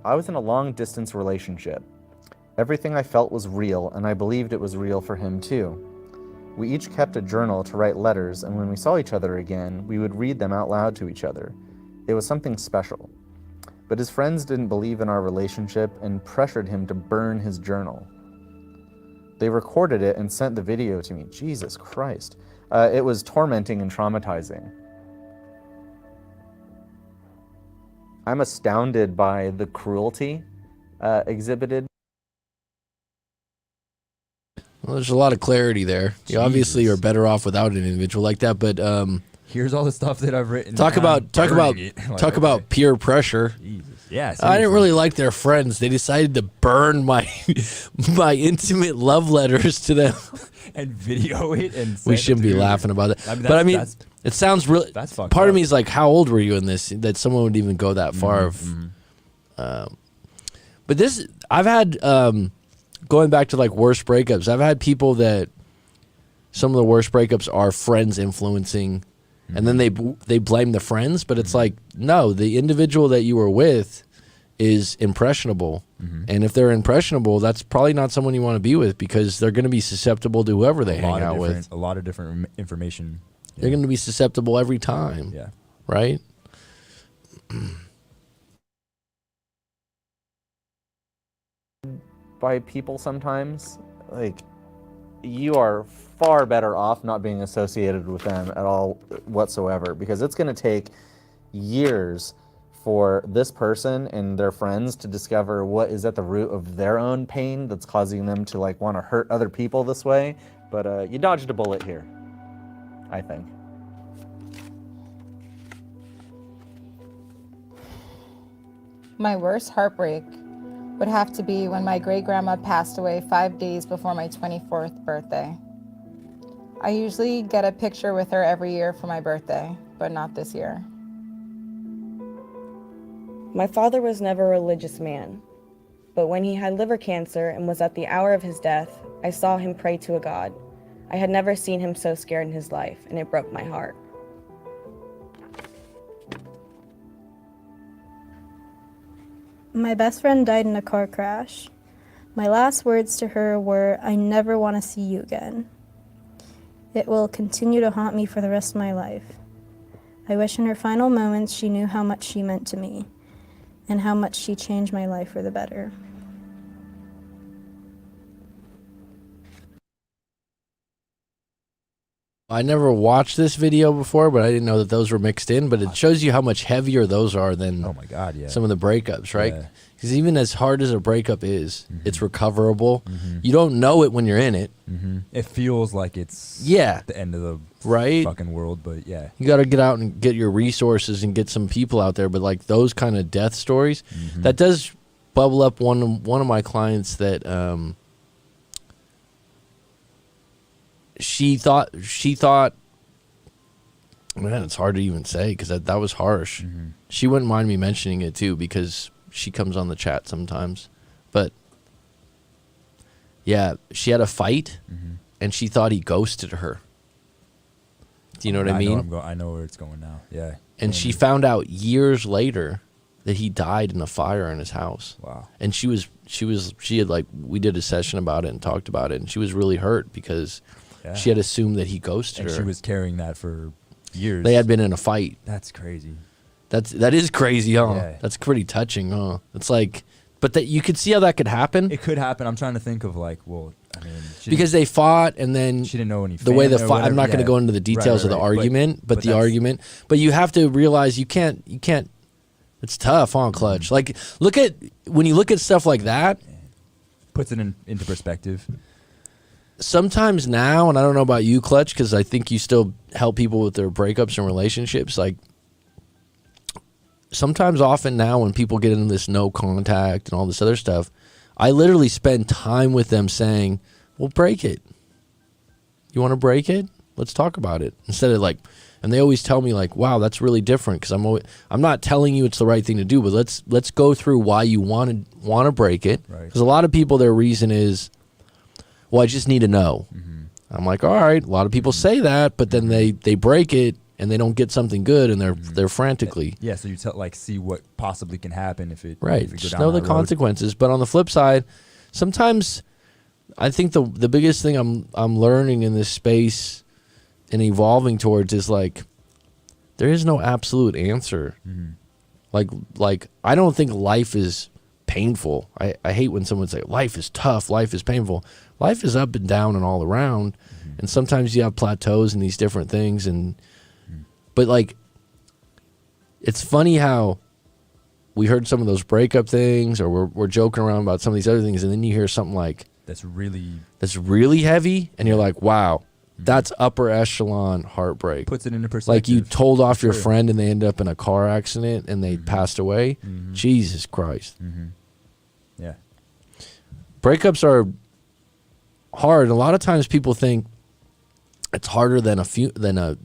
Speaker 6: I was in a long-distance relationship. Everything I felt was real, and I believed it was real for him too. We each kept a journal to write letters, and when we saw each other again, we would read them out loud to each other. It was something special. But his friends didn't believe in our relationship and pressured him to burn his journal. They recorded it and sent the video to me. Jesus Christ. It was tormenting and traumatizing. I'm astounded by the cruelty exhibited.
Speaker 1: Well, there's a lot of clarity there. You obviously are better off without an individual like that, but
Speaker 2: here's all the stuff that I've written.
Speaker 1: talk about peer pressure.
Speaker 2: Jesus. Yeah,
Speaker 1: I didn't really like their friends. They decided to burn my my intimate love letters to them.
Speaker 2: And video it, and
Speaker 1: We shouldn't be laughing about it. But I mean, it sounds really.
Speaker 2: That's fucked
Speaker 1: part
Speaker 2: up.
Speaker 1: of me is like, how old were you in this? That someone would even go that far. But this, I've had, going back to like worst breakups, I've had people that some of the worst breakups are friends influencing, and then they blame the friends. But it's like, no, the individual that you were with is impressionable. And if they're impressionable, that's probably not someone you want to be with, because they're going to be susceptible to whoever they hang out with.
Speaker 2: A lot of different information.
Speaker 1: They're going to be susceptible every time.
Speaker 2: Yeah.
Speaker 1: Right?
Speaker 6: By people sometimes, like, you are far better off not being associated with them at all whatsoever, because it's going to take years for this person and their friends to discover what is at the root of their own pain that's causing them to like want to hurt other people this way. But you dodged a bullet here, I think.
Speaker 7: My worst heartbreak would have to be when my great-grandma passed away 5 days before my 24th birthday. I usually get a picture with her every year for my birthday, but not this year.
Speaker 8: My father was never a religious man, but when he had liver cancer and was at the hour of his death, I saw him pray to a God. I had never seen him so scared in his life, and it broke my heart.
Speaker 9: My best friend died in a car crash. My last words to her were, "I never want to see you again." It will continue to haunt me for the rest of my life. I wish in her final moments she knew how much she meant to me and how much she changed my life for the better.
Speaker 1: I never watched this video before, but I didn't know that those were mixed in. But it shows you how much heavier those are than
Speaker 2: Oh my God, yeah.
Speaker 1: some of the breakups, right?
Speaker 2: Yeah.
Speaker 1: Because even as hard as a breakup is, it's recoverable. You don't know it when you're in it.
Speaker 2: It feels like it's
Speaker 1: Yeah.
Speaker 2: the end of the
Speaker 1: Right?
Speaker 2: fucking world, but yeah.
Speaker 1: You got to get out and get your resources and get some people out there. But like those kind of death stories, that does bubble up one of my clients that she thought, man, it's hard to even say because that was harsh. She wouldn't mind me mentioning it too because she comes on the chat sometimes. But yeah, she had a fight and she thought he ghosted her. Do you know what I mean?
Speaker 2: I know where it's going now. Yeah.
Speaker 1: And she found out years later that he died in a fire in his house.
Speaker 2: Wow.
Speaker 1: And she had like, we did a session about it and talked about it, and she was really hurt because she had assumed that he ghosted
Speaker 2: And
Speaker 1: her.
Speaker 2: she was carrying that for years.
Speaker 1: They had been in a fight.
Speaker 2: That's crazy.
Speaker 1: That is crazy, huh?
Speaker 2: Yeah.
Speaker 1: That's pretty touching, huh? It's like, but that you could see how that could happen.
Speaker 2: It could happen. I'm trying to think of like, well, I mean,
Speaker 1: Because they fought, and then
Speaker 2: she didn't know any.
Speaker 1: the way the
Speaker 2: family or
Speaker 1: fight. I'm
Speaker 2: whatever.
Speaker 1: not going to
Speaker 2: Yeah.
Speaker 1: go into the details of the
Speaker 2: Right.
Speaker 1: argument, but the
Speaker 2: that's-
Speaker 1: argument. But you have to realize you can't. It's tough, huh, Clutch? Like, when you look at stuff like that.
Speaker 2: Puts it into perspective.
Speaker 1: Sometimes now, and I don't know about you, Clutch, because I think you still help people with their breakups and relationships. Like, sometimes, often now, when people get into this no contact and all this other stuff, I literally spend time with them saying, well, break it. You want to break it? Let's talk about it. Instead of like, and they always tell me like, wow, that's really different, because I'm not telling you it's the right thing to do, but let's go through why you want to break it. Because a lot of people, their reason is, well, I just need to know. I'm like, all right, a lot of people say that, but then they break it and they don't get something good, and they're frantically.
Speaker 2: Yeah, so you see what possibly can happen if it
Speaker 1: right.
Speaker 2: If it go
Speaker 1: Just
Speaker 2: down
Speaker 1: know the
Speaker 2: that road.
Speaker 1: consequences. But on the flip side, sometimes I think the biggest thing I'm learning in this space and evolving towards is like, there is no absolute answer. Like I don't think life is painful. I hate when someone say life is tough, life is painful. Life is up and down and all around, and sometimes you have plateaus and these different things, but like, it's funny how we heard some of those breakup things, or we're joking around about some of these other things, and then you hear something like
Speaker 2: that's
Speaker 1: really heavy, and you're like, wow, that's upper echelon heartbreak.
Speaker 2: Puts it into perspective.
Speaker 1: Like you told off your
Speaker 2: Sure.
Speaker 1: friend and they ended up in a car accident and they passed away. Jesus Christ.
Speaker 2: Yeah.
Speaker 1: Breakups are hard. A lot of times people think it's harder than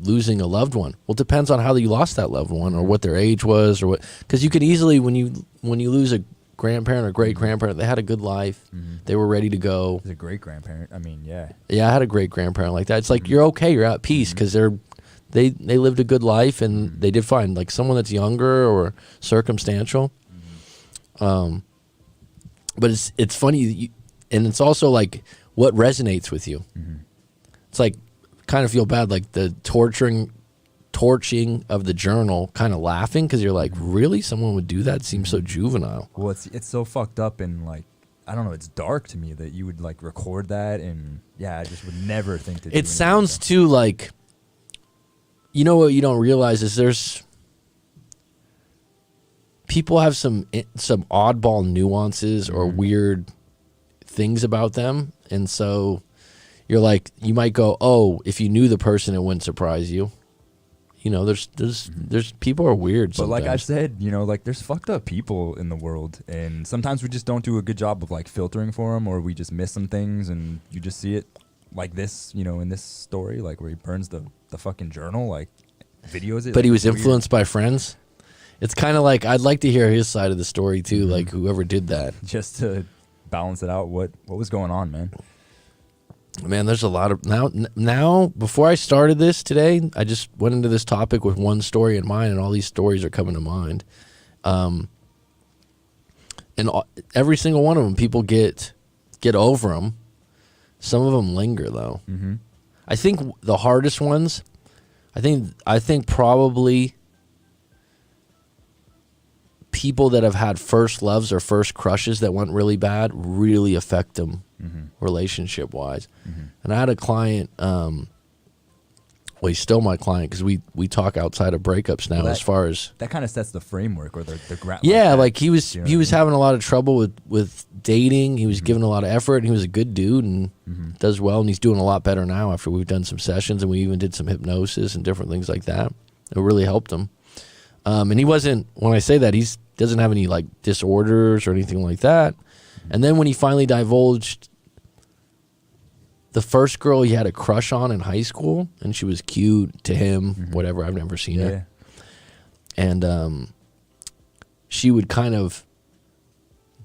Speaker 1: losing a loved one. Well, it depends on how you lost that loved one, or what their age was, or what. Because you could easily, when you lose a grandparent or great grandparent, they had a good life, they were ready to go.
Speaker 2: As a great grandparent, I mean, yeah.
Speaker 1: Yeah, I had a great grandparent like that. It's like you're okay, you're at peace, because they lived a good life and they did fine. Like someone that's younger or circumstantial. But it's funny, and it's also like what resonates with you. It's like, kind of feel bad, like the torching of the journal, kind of laughing, because you're like, really, someone would do that? It seems so juvenile.
Speaker 2: Well, it's so fucked up, and like, I don't know, it's dark to me that you would like record that, and yeah, I just would never think to do
Speaker 1: It sounds too like, you know what you don't realize is there's people have some oddball nuances or weird things about them, and so you're like, you might go, oh, if you knew the person, it wouldn't surprise you. You know, there's people are weird
Speaker 2: But
Speaker 1: sometimes.
Speaker 2: like I said, you know, like there's fucked up people in the world, and sometimes we just don't do a good job of like filtering for them, or we just miss some things, and you just see it like this, you know, in this story, like where he burns the fucking journal, like videos it.
Speaker 1: But
Speaker 2: like,
Speaker 1: he was
Speaker 2: weird.
Speaker 1: influenced by friends. It's kind of like, I'd like to hear his side of the story too, like whoever did that.
Speaker 2: Just to balance it out, what was going on, man.
Speaker 1: Man, there's a lot of now. Before I started this today, I just went into this topic with one story in mind, and all these stories are coming to mind. And every single one of them, people get over them. Some of them linger, though. I think the hardest ones, I think probably people that have had first loves or first crushes that went really bad really affect them relationship wise. And I had a client, well, he's still my client, because we talk outside of breakups now,
Speaker 2: Well,
Speaker 1: as far as
Speaker 2: that kind of sets the framework, or the ground.
Speaker 1: yeah,
Speaker 2: that,
Speaker 1: like he was
Speaker 2: you know
Speaker 1: he
Speaker 2: what
Speaker 1: was
Speaker 2: I mean?
Speaker 1: having a lot of trouble with dating. He was giving a lot of effort, and he was a good dude and does well, and he's doing a lot better now after we've done some sessions, and we even did some hypnosis and different things like that. It really helped him. And he wasn't, when I say that, he's doesn't have any like disorders or anything like that. And then when he finally divulged the first girl he had a crush on in high school, and she was cute to him, whatever, I've never seen her. And she would kind of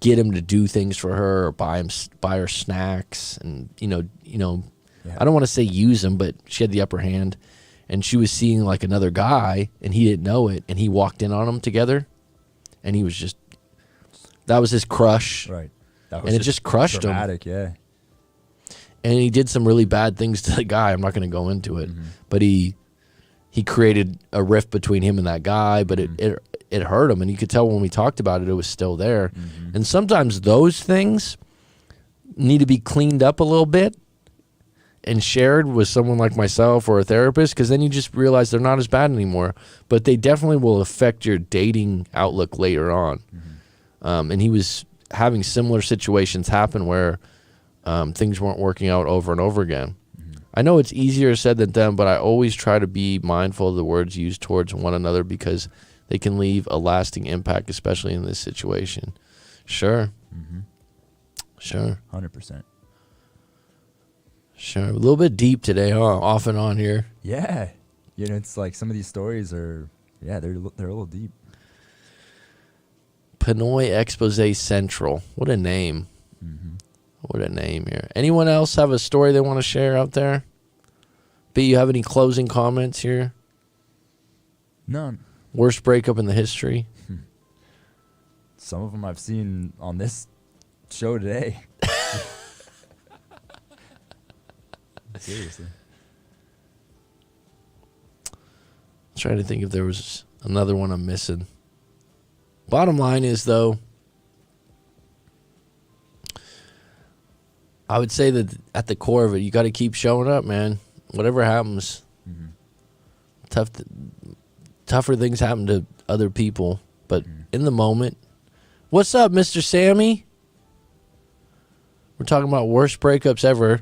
Speaker 1: get him to do things for her, or buy her snacks, and I don't want to say use him, but she had the upper hand. And she was seeing like another guy, and he didn't know it, and he walked in on them together, and he was just, that was his crush.
Speaker 2: Right. That
Speaker 1: And it just crushed him.
Speaker 2: dramatic, yeah.
Speaker 1: And he did some really bad things to the guy. I'm not going to go into it, but he created a rift between him and that guy. But it hurt him. And you could tell when we talked about it, it was still there. And sometimes those things need to be cleaned up a little bit and shared with someone like myself or a therapist, because then you just realize they're not as bad anymore. But they definitely will affect your dating outlook later on. And he was having similar situations happen where things weren't working out over and over again. I know it's easier said than done, but I always try to be mindful of the words used towards one another because they can leave a lasting impact, especially in this situation. Sure. Sure.
Speaker 2: 100%.
Speaker 1: Sure. A little bit deep today, huh? Off and on here.
Speaker 2: Yeah. You know, it's like some of these stories are, they're a little deep.
Speaker 1: Pinoy Expose Central. What a name. What a name here. Anyone else have a story they want to share out there? B, you have any closing comments here?
Speaker 2: None.
Speaker 1: Worst breakup in the history?
Speaker 2: Some of them I've seen on this show today. Seriously.
Speaker 1: Trying to think if there was another one I'm missing. Bottom line is, though, I would say that at the core of it, you got to keep showing up, man. Whatever happens, tougher things happen to other people, but in the moment. What's up, Mr. Sammy? We're talking about worst breakups ever.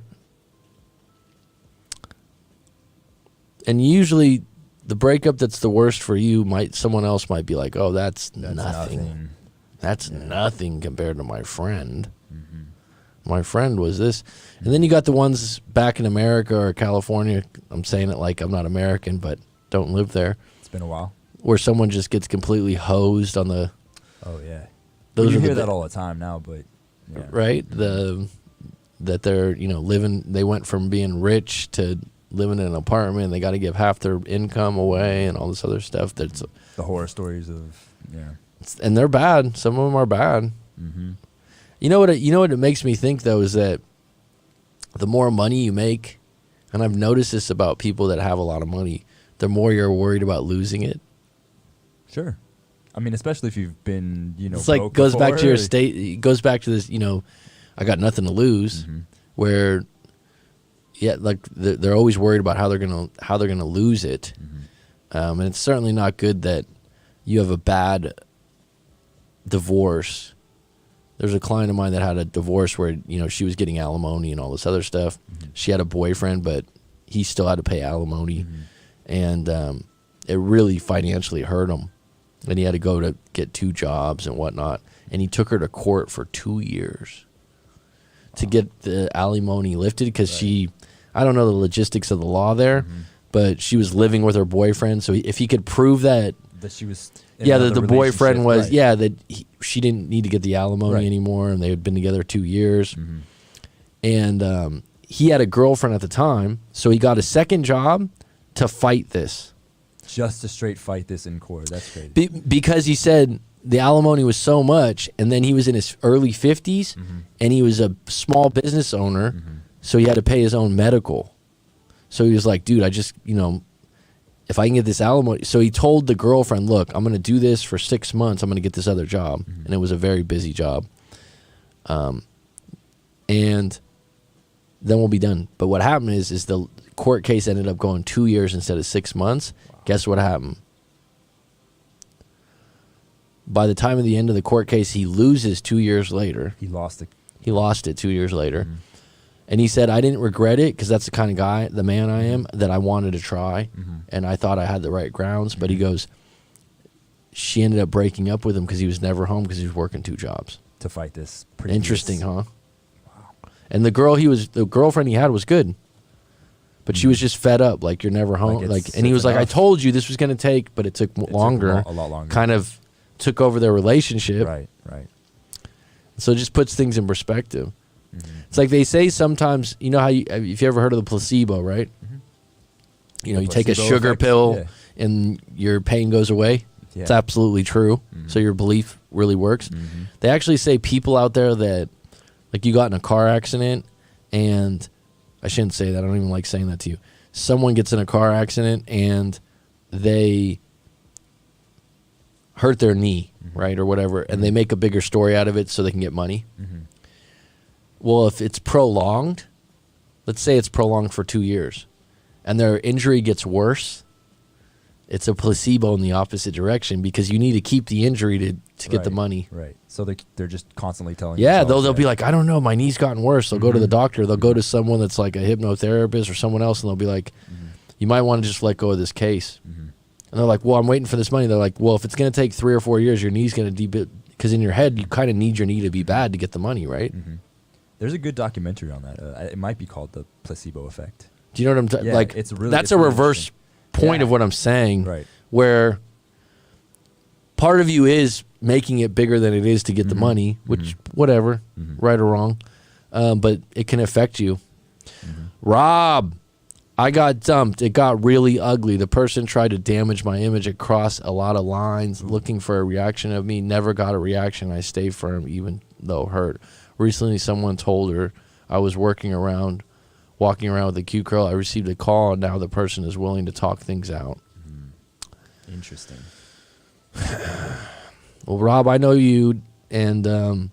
Speaker 1: And usually the breakup that's the worst for you, someone else might be like, oh, that's nothing. That's nothing compared to my friend. My friend was this. And then you got the ones back in America or California. I'm saying it like I'm not American, but don't live there.
Speaker 2: It's been a while.
Speaker 1: Where someone just gets completely hosed on the...
Speaker 2: Oh, yeah.
Speaker 1: Those
Speaker 2: you
Speaker 1: are
Speaker 2: hear that all the time now, but... Yeah.
Speaker 1: Right? That they're, living... They went from being rich to living in an apartment. And they got to give half their income away and all this other stuff. That's
Speaker 2: the horror stories of... Yeah.
Speaker 1: And they're bad. Some of them are bad. You know what it makes me think, though, is that the more money you make, and I've noticed this about people that have a lot of money, the more you're worried about losing it.
Speaker 2: Sure. I mean, especially if you've been,
Speaker 1: it's like goes back to your state. It goes back to this, I got nothing to lose. Where, like they're always worried about how they're gonna lose it, and it's certainly not good that you have a bad divorce. There's a client of mine that had a divorce where, she was getting alimony and all this other stuff. She had a boyfriend, but he still had to pay alimony. And it really financially hurt him. And he had to go to get 2 jobs and whatnot. And he took her to court for 2 years to get the alimony lifted because I don't know the logistics of the law there, but she was living with her boyfriend. So if he could prove that
Speaker 2: she was...
Speaker 1: that the boyfriend was, that she didn't need to get the alimony anymore, and they had been together 2 years. And he had a girlfriend at the time, so he got a second job to fight this.
Speaker 2: Just to straight fight this in court. That's crazy.
Speaker 1: Because he said the alimony was so much, and then he was in his early 50s, and he was a small business owner, so he had to pay his own medical. So he was like, dude, I just, if I can get this alimony. So he told the girlfriend, look, I'm going to do this for 6 months. I'm going to get this other job. And it was a very busy job. And then we'll be done. But what happened is the court case ended up going 2 years instead of 6 months. Wow. Guess what happened? By the time of the end of the court case, he loses 2 years later.
Speaker 2: He lost it 2 years later. And he said, I didn't regret it because that's the kind of guy, the man I am, that I wanted to try. And I thought I had the right grounds. But he goes, she ended up breaking up with him because he was never home because he was working 2 jobs. To fight this.
Speaker 1: Interesting, huh? Wow. And the girlfriend he had was good. But she was just fed up, like, you're never home. And he was like, I told you this was going to take, but it took longer.
Speaker 2: A lot longer.
Speaker 1: Kind of took over their relationship.
Speaker 2: Right.
Speaker 1: So it just puts things in perspective. It's like they say sometimes, how if you ever heard of the placebo, right? You take a sugar pill and your pain goes away. It's absolutely true. So your belief really works. They actually say people out there that, like, you got in a car accident, and I shouldn't say that. I don't even like saying that to you. Someone gets in a car accident and I hurt their knee, right, or whatever, and they make a bigger story out of it so they can get money. Well, if it's prolonged, let's say it's prolonged for 2 years, and their injury gets worse, it's a placebo in the opposite direction because you need to keep the injury to get the money.
Speaker 2: Right. So they're just constantly telling.
Speaker 1: Yeah,
Speaker 2: themselves
Speaker 1: they'll be like, I don't know, my knee's gotten worse. They'll go to the doctor. They'll go to someone that's like a hypnotherapist or someone else, and they'll be like, you might want to just let go of this case. And they're like, well, I'm waiting for this money. They're like, well, if it's going to take 3 or 4 years, your knee's going to because in your head, you kind of need your knee to be bad to get the money, right?
Speaker 2: There's a good documentary on that. It might be called The Placebo Effect.
Speaker 1: Do you know what I'm
Speaker 2: Yeah,
Speaker 1: like?
Speaker 2: it's really,
Speaker 1: that's
Speaker 2: it's
Speaker 1: a
Speaker 2: really
Speaker 1: reverse point of what I'm saying,
Speaker 2: Right.
Speaker 1: where part of you is making it bigger than it is to get the money, which whatever, right or wrong, but it can affect you. Rob, I got dumped. It got really ugly. The person tried to damage my image across a lot of lines, looking for a reaction of me. Never got a reaction. I stayed firm, even though hurt. Recently, someone told her I was walking around with a cute girl. I received a call, and now the person is willing to talk things out.
Speaker 2: Interesting.
Speaker 1: Well, Rob, I know you, and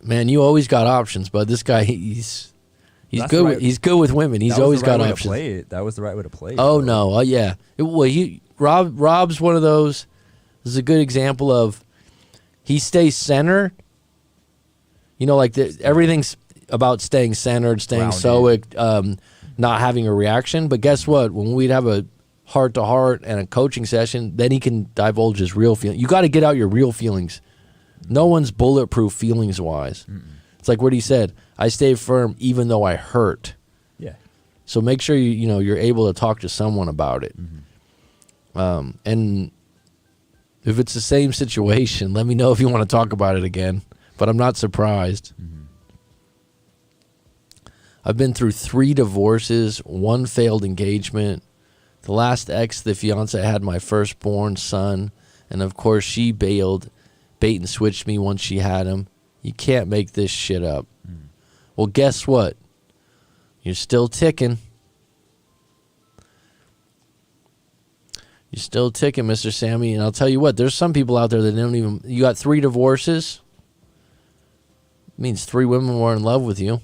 Speaker 1: man, you always got options. But this guy, he's
Speaker 2: That's
Speaker 1: good.
Speaker 2: right.
Speaker 1: He's good with women. He's
Speaker 2: That was
Speaker 1: always
Speaker 2: the right
Speaker 1: got
Speaker 2: way
Speaker 1: options.
Speaker 2: To play it. That was the right way to play it.
Speaker 1: Oh
Speaker 2: bro.
Speaker 1: no, yeah. Rob's one of those. This is a good example of he stays centered. You know, like everything's about staying centered, staying
Speaker 2: Grounded.
Speaker 1: stoic, not having a reaction. But guess what? When we'd have a heart-to-heart and a coaching session, then he can divulge his real feelings. You got to get out your real feelings. No one's bulletproof feelings-wise. It's like what he said. I stay firm even though I hurt.
Speaker 2: Yeah.
Speaker 1: So make sure you're able to talk to someone about it. And if it's the same situation, let me know if you want to talk about it again. But I'm not surprised. I've been through 3 divorces, 1 failed engagement. The last ex, the fiance, had my firstborn son. And of course, she bait and switched me once she had him. You can't make this shit up. Well, guess what? You're still ticking. You're still ticking, Mr. Sammy. And I'll tell you what, there's some people out there that don't even... You got 3 divorces. It means 3 women were in love with you.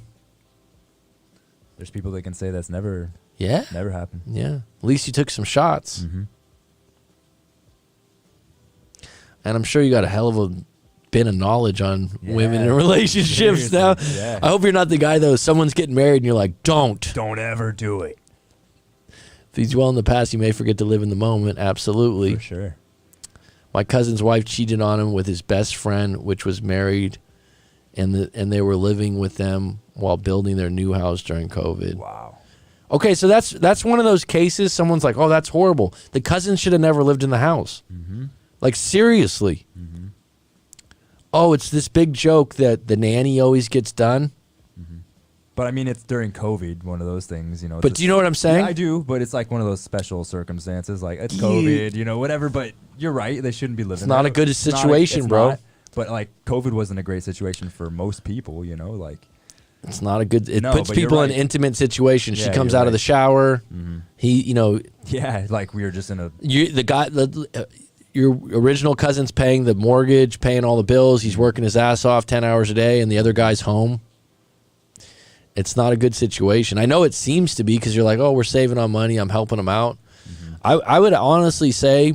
Speaker 2: There's people that can say that's never happened.
Speaker 1: Yeah. At least you took some shots. And I'm sure you got a hell of a bit of knowledge on women and relationships now.
Speaker 2: Yeah.
Speaker 1: I hope you're not the guy, though. Someone's getting married and you're like, don't
Speaker 2: ever do it.
Speaker 1: If you dwell in the past, you may forget to live in the moment. Absolutely.
Speaker 2: For sure.
Speaker 1: My cousin's wife cheated on him with his best friend, which was married, and they were living with them while building their new house during COVID.
Speaker 2: Wow.
Speaker 1: Okay, so that's one of those cases. Someone's like, "Oh, that's horrible." The cousin should have never lived in the house. Like seriously. Oh, it's this big joke that the nanny always gets done.
Speaker 2: But I mean, it's during COVID, one of those things, you know.
Speaker 1: But do you know what I'm saying?
Speaker 2: Yeah, I do, but it's like one of those special circumstances, like it's COVID, whatever. But you're right; they shouldn't be living.
Speaker 1: It's not a good situation, bro.
Speaker 2: But like, COVID wasn't a great situation for most people, like.
Speaker 1: It's not a good. It
Speaker 2: No,
Speaker 1: puts
Speaker 2: but you're
Speaker 1: people in
Speaker 2: right.
Speaker 1: intimate situations. She
Speaker 2: Yeah,
Speaker 1: comes
Speaker 2: you're
Speaker 1: out of the
Speaker 2: right.
Speaker 1: shower. He,
Speaker 2: Yeah, like we were just in a.
Speaker 1: Your original cousin's paying the mortgage, paying all the bills. He's working his ass off 10 hours a day, and the other guy's home. It's not a good situation. I know it seems to be because you're like, oh, we're saving on money. I'm helping him out. I would honestly say,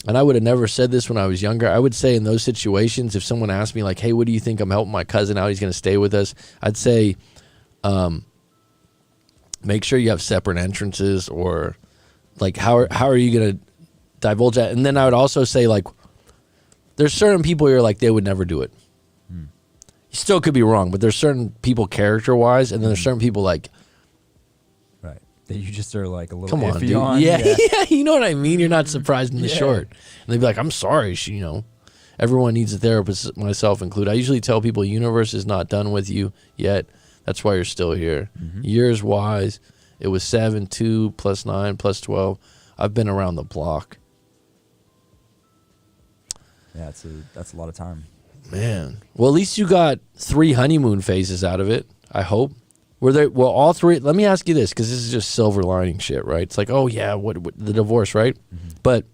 Speaker 1: and I would have never said this when I was younger, I would say in those situations, if someone asked me like, hey, what do you think? I'm helping my cousin out. He's going to stay with us. I'd say make sure you have separate entrances, or like how are you going to divulge that? And then I would also say, like, there's certain people you're like, they would never do it. You still could be wrong, but there's certain people character-wise, and then there's certain people like,
Speaker 2: Right. That you just are like a little
Speaker 1: come on,
Speaker 2: iffy
Speaker 1: dude.
Speaker 2: on.
Speaker 1: Yeah, yeah, you know what I mean? You're not surprised in the
Speaker 2: Yeah.
Speaker 1: short. And they'd be like, I'm sorry, everyone needs a therapist, myself included. I usually tell people, universe is not done with you yet. That's why you're still here. Years-wise, it was 7, 2, plus 9, plus 12. I've been around the block.
Speaker 2: Yeah, that's a lot of time.
Speaker 1: Man. Well, at least you got 3 honeymoon phases out of it, I hope. Were all 3? Let me ask you this, because this is just silver lining shit, right? It's like, oh, yeah, what the divorce, right? But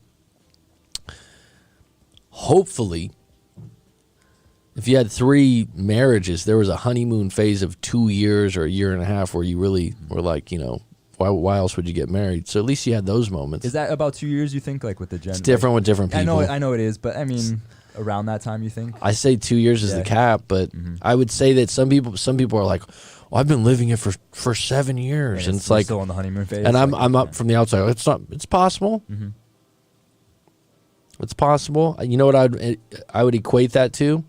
Speaker 1: hopefully, if you had 3 marriages, there was a honeymoon phase of 2 years or a year and a half where you really were like, you know, why else would you get married? So at least you had those moments.
Speaker 2: Is that about 2 years, you think, like with the gender?
Speaker 1: It's different with different people.
Speaker 2: I know it is, but I mean, around that time, you think?
Speaker 1: I say 2 years is the cap, but I would say that some people are like, well, I've been living it for 7 years, and it's like
Speaker 2: still on the honeymoon phase.
Speaker 1: And I'm up from the outside. It's possible. It's possible. You know what I would equate that to?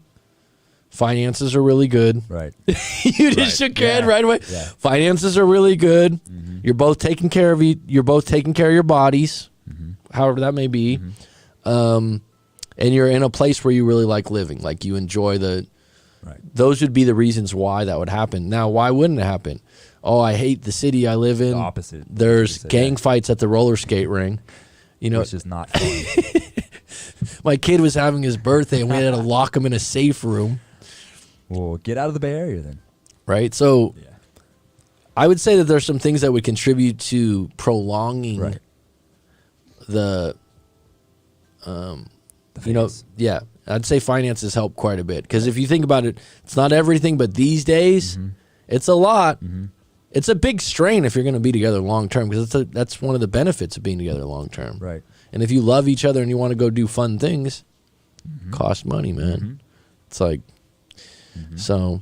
Speaker 1: Finances are really good.
Speaker 2: Right.
Speaker 1: You just shook your head right away. Yeah. Finances are really good. You're both taking care of you're both taking care of your bodies, however that may be. And you're in a place where you really like living, like you enjoy the. Right. Those would be the reasons why that would happen. Now, why wouldn't it happen? Oh, I hate the city I live in.
Speaker 2: The opposite.
Speaker 1: There's gang fights at the roller skate ring. You know,
Speaker 2: which is not fun.
Speaker 1: My kid was having his birthday, and we had to lock him in a safe room.
Speaker 2: Well, get out of the Bay Area then.
Speaker 1: Right? So I would say that there's some things that would contribute to prolonging the you know, I'd say finances help quite a bit. Because if you think about it, it's not everything, but these days, it's a lot. It's a big strain if you're going to be together long term, because that's one of the benefits of being together long term.
Speaker 2: Right.
Speaker 1: And if you love each other and you want to go do fun things, cost money, man. It's like, so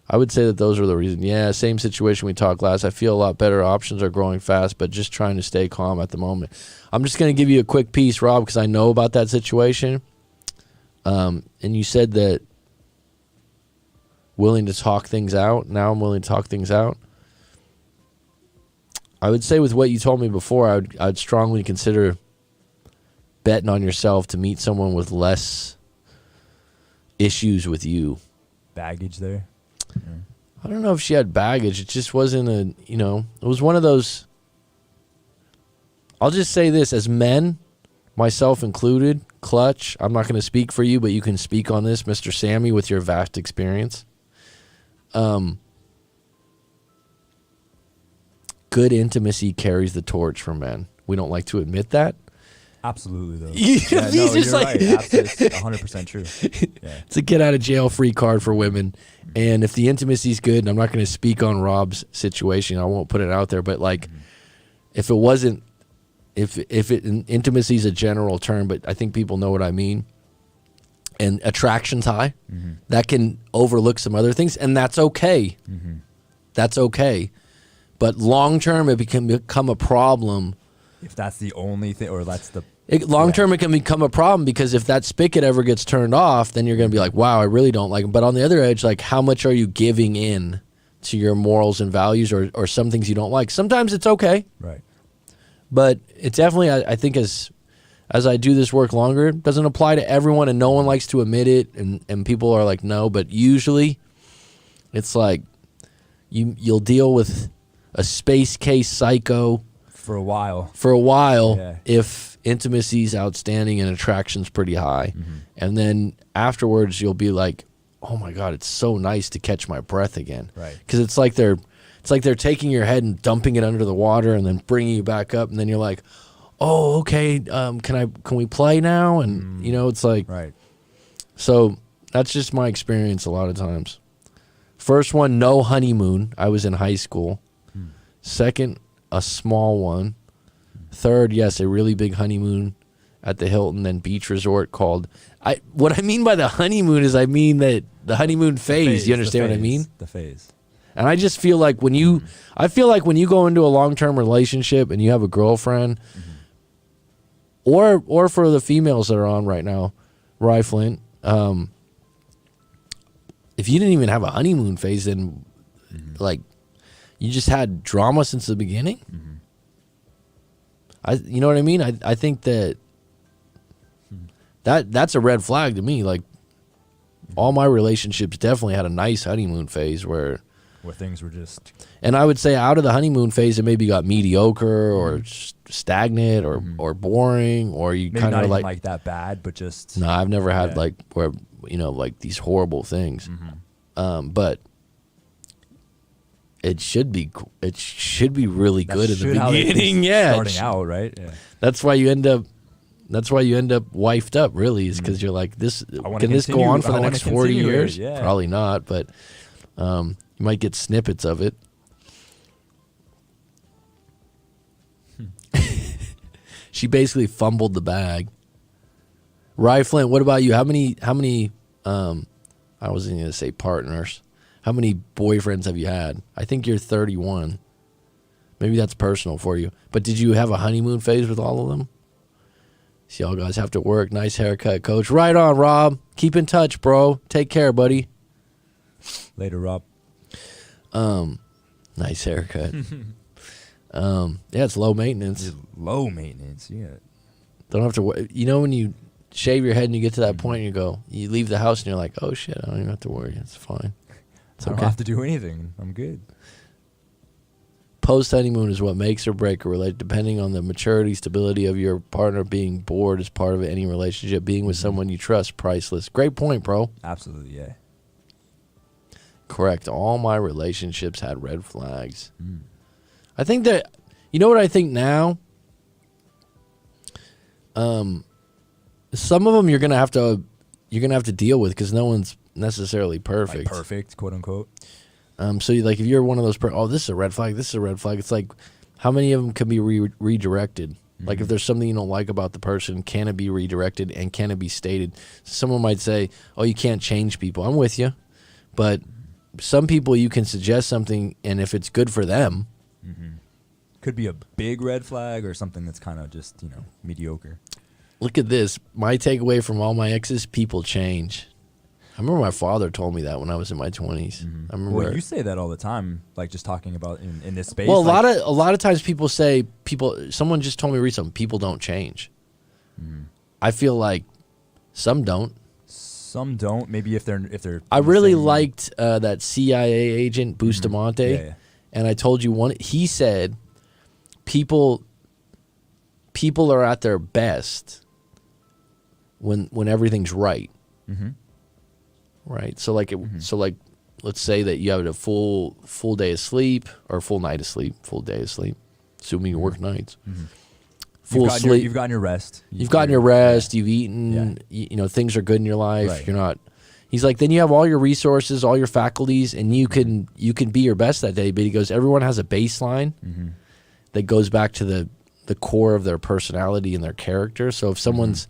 Speaker 1: I would say that those are the reasons. Yeah, same situation we talked last. I feel a lot better. Options are growing fast, but just trying to stay calm at the moment. I'm just going to give you a quick piece, Rob, because I know about that situation. And you said that willing to talk things out. Now I'm willing to talk things out. I would say with what you told me before, I'd strongly consider betting on yourself to meet someone with less issues with you.
Speaker 2: Baggage there? Yeah.
Speaker 1: I don't know if she had baggage. It just wasn't it was one of those. I'll just say this, as men, myself included, Clutch, I'm not going to speak for you, but you can speak on this, Mr. Sammy, with your vast experience. Good intimacy carries the torch for men. We don't like to admit that.
Speaker 2: Absolutely, though.
Speaker 1: Yeah, no,
Speaker 2: you're right. Absolutely, 100% true. Yeah.
Speaker 1: It's a get out of jail free card for women. And if the intimacy's good, and I'm not going to speak on Rob's situation, I won't put it out there, but like, if it wasn't, intimacy is a general term, but I think people know what I mean. And attraction's high, that can overlook some other things, and that's okay. That's okay. But long term, it can become a problem.
Speaker 2: If that's the only thing, or that's the...
Speaker 1: Long term, it can become a problem, because if that spigot ever gets turned off, then you're going to be like, wow, I really don't like it. But on the other edge, like, how much are you giving in to your morals and values, or some things you don't like? Sometimes it's okay.
Speaker 2: Right.
Speaker 1: But it definitely, I think as I do this work longer, it doesn't apply to everyone, and no one likes to admit it, and people are like, no. But usually, it's like, you'll deal with a space case psycho
Speaker 2: for a while.
Speaker 1: If intimacy's outstanding and attraction's pretty high. And then afterwards you'll be like, oh my God, it's so nice to catch my breath again.
Speaker 2: Right.
Speaker 1: Because it's like they're taking your head and dumping it under the water and then bringing you back up, and then you're like, oh, okay, can we play now? And it's like,
Speaker 2: right.
Speaker 1: So that's just my experience a lot of times. First one, no honeymoon. I was in high school. Second, a small one. Third, yes, a really big honeymoon at the Hilton and Beach Resort called... What I mean by the honeymoon is, I mean that the honeymoon phase. You understand what I mean?
Speaker 2: The phase.
Speaker 1: And I just feel like when you go into a long-term relationship and you have a girlfriend, or for the females that are on right now, Flint, if you didn't even have a honeymoon phase, then like, you just had drama since the beginning. You know what I mean? I think that's a red flag to me. Like, all my relationships definitely had a nice honeymoon phase where
Speaker 2: things were just...
Speaker 1: And I would say out of the honeymoon phase, it maybe got mediocre or stagnant or boring, or you kind of
Speaker 2: like that bad, but just...
Speaker 1: No, I've never had like where, like these horrible things. But it should be really good in the beginning.
Speaker 2: Starting out, right? Yeah.
Speaker 1: That's why you end up That's why you end up wifed up, really, is because you're like, this.
Speaker 2: wanna
Speaker 1: Can this go
Speaker 2: continue-
Speaker 1: on for
Speaker 2: I
Speaker 1: the
Speaker 2: wanna
Speaker 1: next 40
Speaker 2: continue it,
Speaker 1: years?
Speaker 2: yeah.
Speaker 1: Probably not, but you might get snippets of it. She basically fumbled the bag. Rye Flint, what about you? How many I wasn't going to say partners. How many boyfriends have you had? I think you're 31. Maybe that's personal for you. But did you have a honeymoon phase with all of them? See, y'all guys have to work. Nice haircut, coach. Right on, Rob. Keep in touch, bro. Take care, buddy.
Speaker 2: Later, Rob.
Speaker 1: Nice haircut. Yeah, it's low maintenance.
Speaker 2: Low maintenance, yeah.
Speaker 1: Don't have to. You know when you shave your head and you get to that point, and you leave the house and you're like, oh shit, I don't even have to worry. It's fine. It's
Speaker 2: I don't have to do anything. I'm good.
Speaker 1: Post honeymoon is what makes or break a relationship, depending on the maturity, stability of your partner. Being bored is part of any relationship. Being with someone you trust, priceless. Great point, bro.
Speaker 2: Absolutely, yeah.
Speaker 1: Correct. All my relationships had red flags. I think that, you know what I think now? Some of them you're gonna have to deal with because no one's necessarily perfect.
Speaker 2: Like perfect, quote unquote.
Speaker 1: So if you're one of those, this is a red flag. This is a red flag. It's like, how many of them can be redirected? Like if there's something you don't like about the person, can it be redirected and can it be stated? Someone might say, oh, you can't change people. I'm with you, but some people you can suggest something, and if it's good for them.
Speaker 2: Could be a big red flag or something that's kind of just, mediocre.
Speaker 1: Look at this. My takeaway from all my exes, people change. I remember my father told me that when I was in my 20s. I remember.
Speaker 2: Well, you say that all the time, like just talking about in this space.
Speaker 1: Well, a lot of times people say someone just told me recently, people don't change. I feel like some don't.
Speaker 2: Some don't. Maybe if they're.
Speaker 1: I really liked that CIA agent Bustamante,
Speaker 2: Yeah.
Speaker 1: and I told you he said people are at their best when everything's right. Right. So let's say that you have a full day of sleep or a full night of sleep, full day of sleep, assuming you work nights. Full sleep.
Speaker 2: You've gotten your rest.
Speaker 1: You've gotten your rest. You've eaten.
Speaker 2: Yeah.
Speaker 1: Things are good in your life.
Speaker 2: Right.
Speaker 1: You're not. He's like, then you have all your resources, all your faculties, and you can be your best that day. But he goes, everyone has a baseline that goes back to the core of their personality and their character. So if someone's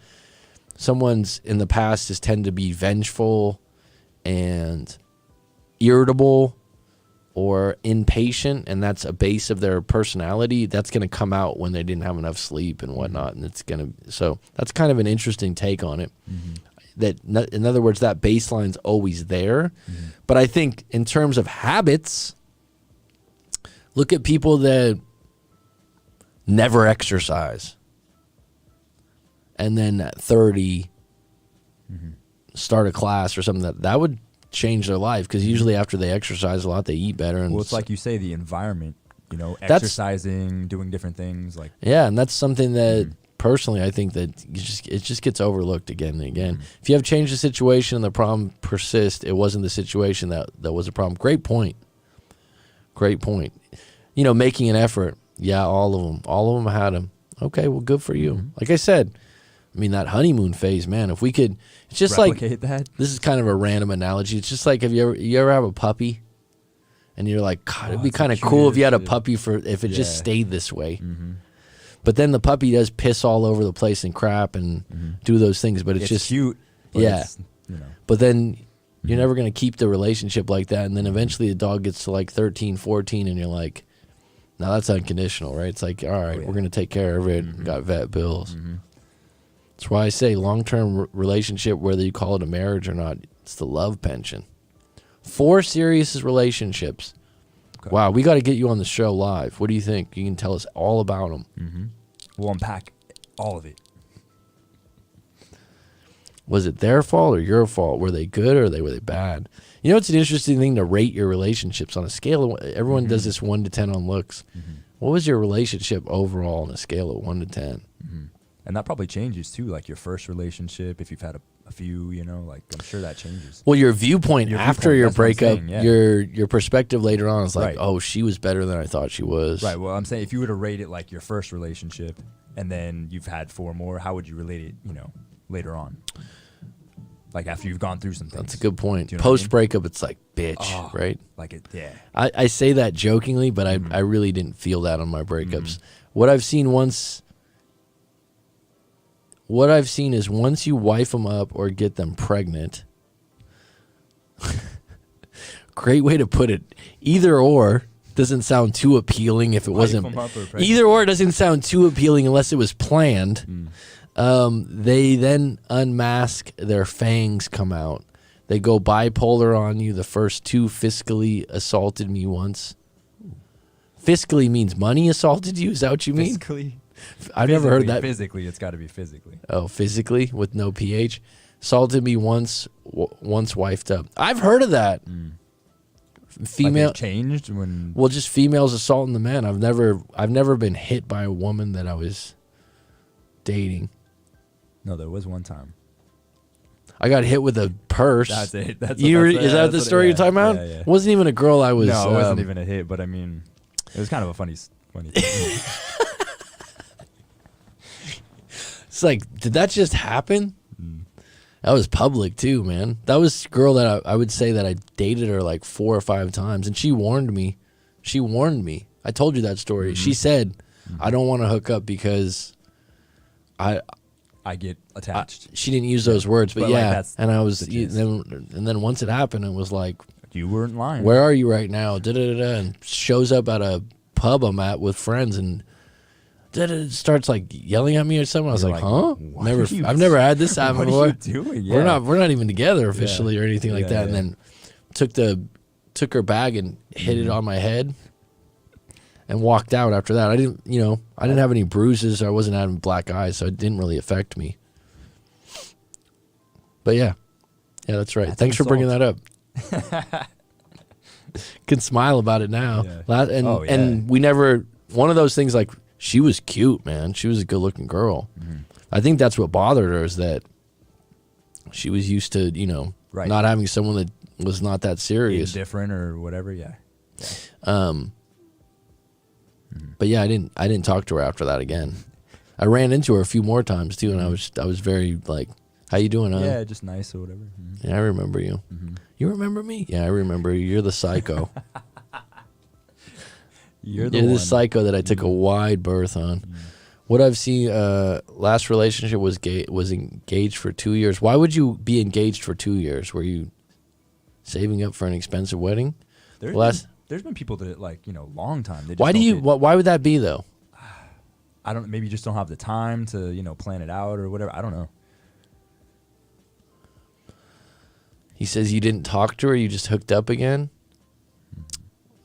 Speaker 1: in the past has tended to be vengeful and irritable or impatient, and that's a base of their personality, that's going to come out when they didn't have enough sleep and whatnot. And so that's kind of an interesting take on it. That, in other words, that baseline's always there. But I think in terms of habits, look at people that never exercise, and then at 30 start a class or something that would change their life, because usually after they exercise a lot, they eat better. And
Speaker 2: Well, it's like you say, the environment, exercising, doing different things.
Speaker 1: And that's something that personally I think that it just gets overlooked again and again. If you have changed the situation and the problem persists, it wasn't the situation that was a problem. Great point. Making an effort. Yeah, all of them had them. Okay, well, good for you. Like I said, that honeymoon phase, man, if we could, it's just
Speaker 2: replicate that.
Speaker 1: This is kind of a random analogy. It's just like, have you ever have a puppy and you're like, God, it'd be kind of cool if you had a puppy if it just stayed this way. But then the puppy does piss all over the place and crap and do those things, but it's just
Speaker 2: cute. But it's,
Speaker 1: But then you're never going to keep the relationship like that. And then eventually the dog gets to like 13, 14 and you're like, now that's unconditional, right? It's like, all right, we're going to take care of it. Got vet bills. That's why I say long-term relationship, whether you call it a marriage or not, it's the love pension. 4 serious relationships. Okay. Wow, we got to get you on the show live. What do you think? You can tell us all about them.
Speaker 2: We'll unpack all of it.
Speaker 1: Was it their fault or your fault? Were they good or were they bad? It's an interesting thing to rate your relationships on a scale of, everyone does this 1 to 10 on looks. What was your relationship overall on a scale of 1 to 10?
Speaker 2: And that probably changes too, like your first relationship, if you've had a few, I'm sure that changes.
Speaker 1: Well, your viewpoint after your breakup,
Speaker 2: saying,
Speaker 1: your perspective later on is like, oh, she was better than I thought she was.
Speaker 2: Right. Well, I'm saying if you were to rate it like your first relationship, and then you've had 4 more, how would you relate it, later on? Like after you've gone through some things.
Speaker 1: That's a good point.
Speaker 2: Do you know what I mean?
Speaker 1: Post breakup, it's like, bitch, right?
Speaker 2: Like it, yeah.
Speaker 1: I say that jokingly, but I really didn't feel that on my breakups. What I've seen is once you wife them up or get them pregnant, great way to put it. Either or doesn't sound too appealing if it wasn't. Either or doesn't sound too appealing unless it was planned. They then unmask, their fangs come out. They go bipolar on you. The first 2 fiscally assaulted me once. Fiscally means money assaulted you? Is that what you mean?
Speaker 2: Physically?
Speaker 1: I've never heard that.
Speaker 2: Physically, it's got to be physically.
Speaker 1: Oh, physically with no PH? Assaulted me once wifed up. I've heard of that. Female
Speaker 2: like it changed when.
Speaker 1: Well, just females assaulting the men. I've never been hit by a woman that I was dating.
Speaker 2: No, there was one time.
Speaker 1: I got hit with a purse.
Speaker 2: That's it.
Speaker 1: Is that the story you're talking about?
Speaker 2: Yeah, yeah.
Speaker 1: It wasn't even a girl I was.
Speaker 2: No, it wasn't even a hit. But I mean, it was kind of a funny thing.
Speaker 1: It's like, did that just happen? That was public too, man. That was a girl that I would say that I dated her like 4 or 5 times, and she warned me. I told you that story. She said, "I don't want to hook up because I
Speaker 2: get attached."
Speaker 1: She didn't use those words, but yeah.
Speaker 2: Like
Speaker 1: and I was then once it happened, it was like,
Speaker 2: you weren't lying.
Speaker 1: Where are you right now? And shows up at a pub I'm at with friends and starts like yelling at me or something. I was like, huh? I've never had this happen before.
Speaker 2: What are you doing? Yeah.
Speaker 1: We're not even together officially or anything like that.
Speaker 2: Yeah.
Speaker 1: And then took her bag and hit it on my head and walked out after that. I didn't have any bruises. I wasn't having black eyes, so it didn't really affect me. But yeah, that's right. Thanks for bringing that up. Can smile about it now.
Speaker 2: Yeah.
Speaker 1: And we never, one of those things, like, she was cute, man. She was a good looking girl. I think that's what bothered her, is that she was used to, not having someone that was not that serious.
Speaker 2: Different or whatever, yeah.
Speaker 1: But yeah, I didn't talk to her after that again. I ran into her a few more times too, and I was very like, how you doing, huh?
Speaker 2: Yeah, just nice or whatever.
Speaker 1: Yeah, I remember you. You remember me? Yeah, I remember you. You're the psycho.
Speaker 2: You're
Speaker 1: the psycho that I took a wide berth on. What I've seen, last relationship was engaged for 2 years. Why would you be engaged for 2 years? Were you saving up for an expensive wedding?
Speaker 2: There's been people that long time. They just
Speaker 1: Why would that be though?
Speaker 2: I don't. Maybe you just don't have the time to plan it out or whatever. I don't know.
Speaker 1: He says you didn't talk to her. You just hooked up again.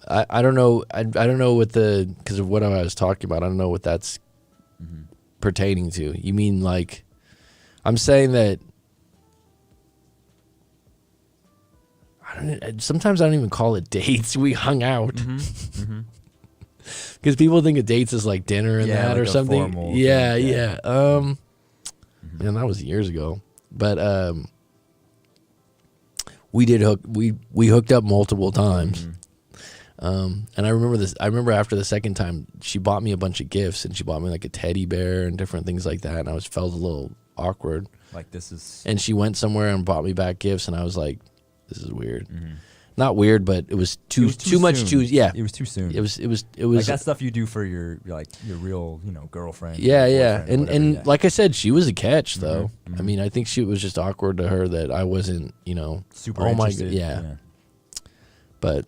Speaker 1: I don't know. I don't know because of what I was talking about. I don't know what that's pertaining to. You mean like, I'm saying that. Sometimes I don't even call it dates. We hung out. Because people think of dates as like dinner and that or something. Yeah. Man, that was years ago. But we hooked up multiple times. And I remember this. I remember after the second time, she bought me a bunch of gifts, and she bought me like a teddy bear and different things like that. And I felt a little awkward.
Speaker 2: Like this is.
Speaker 1: And she went somewhere and bought me back gifts, and I was like, "This is weird." Not weird, but it was too much. Yeah,
Speaker 2: it was too soon.
Speaker 1: It was
Speaker 2: like that stuff you do for your real girlfriend.
Speaker 1: Yeah. And like I said, she was a catch though. I mean, I think it was just awkward to her that I wasn't
Speaker 2: super interested.
Speaker 1: Yeah. But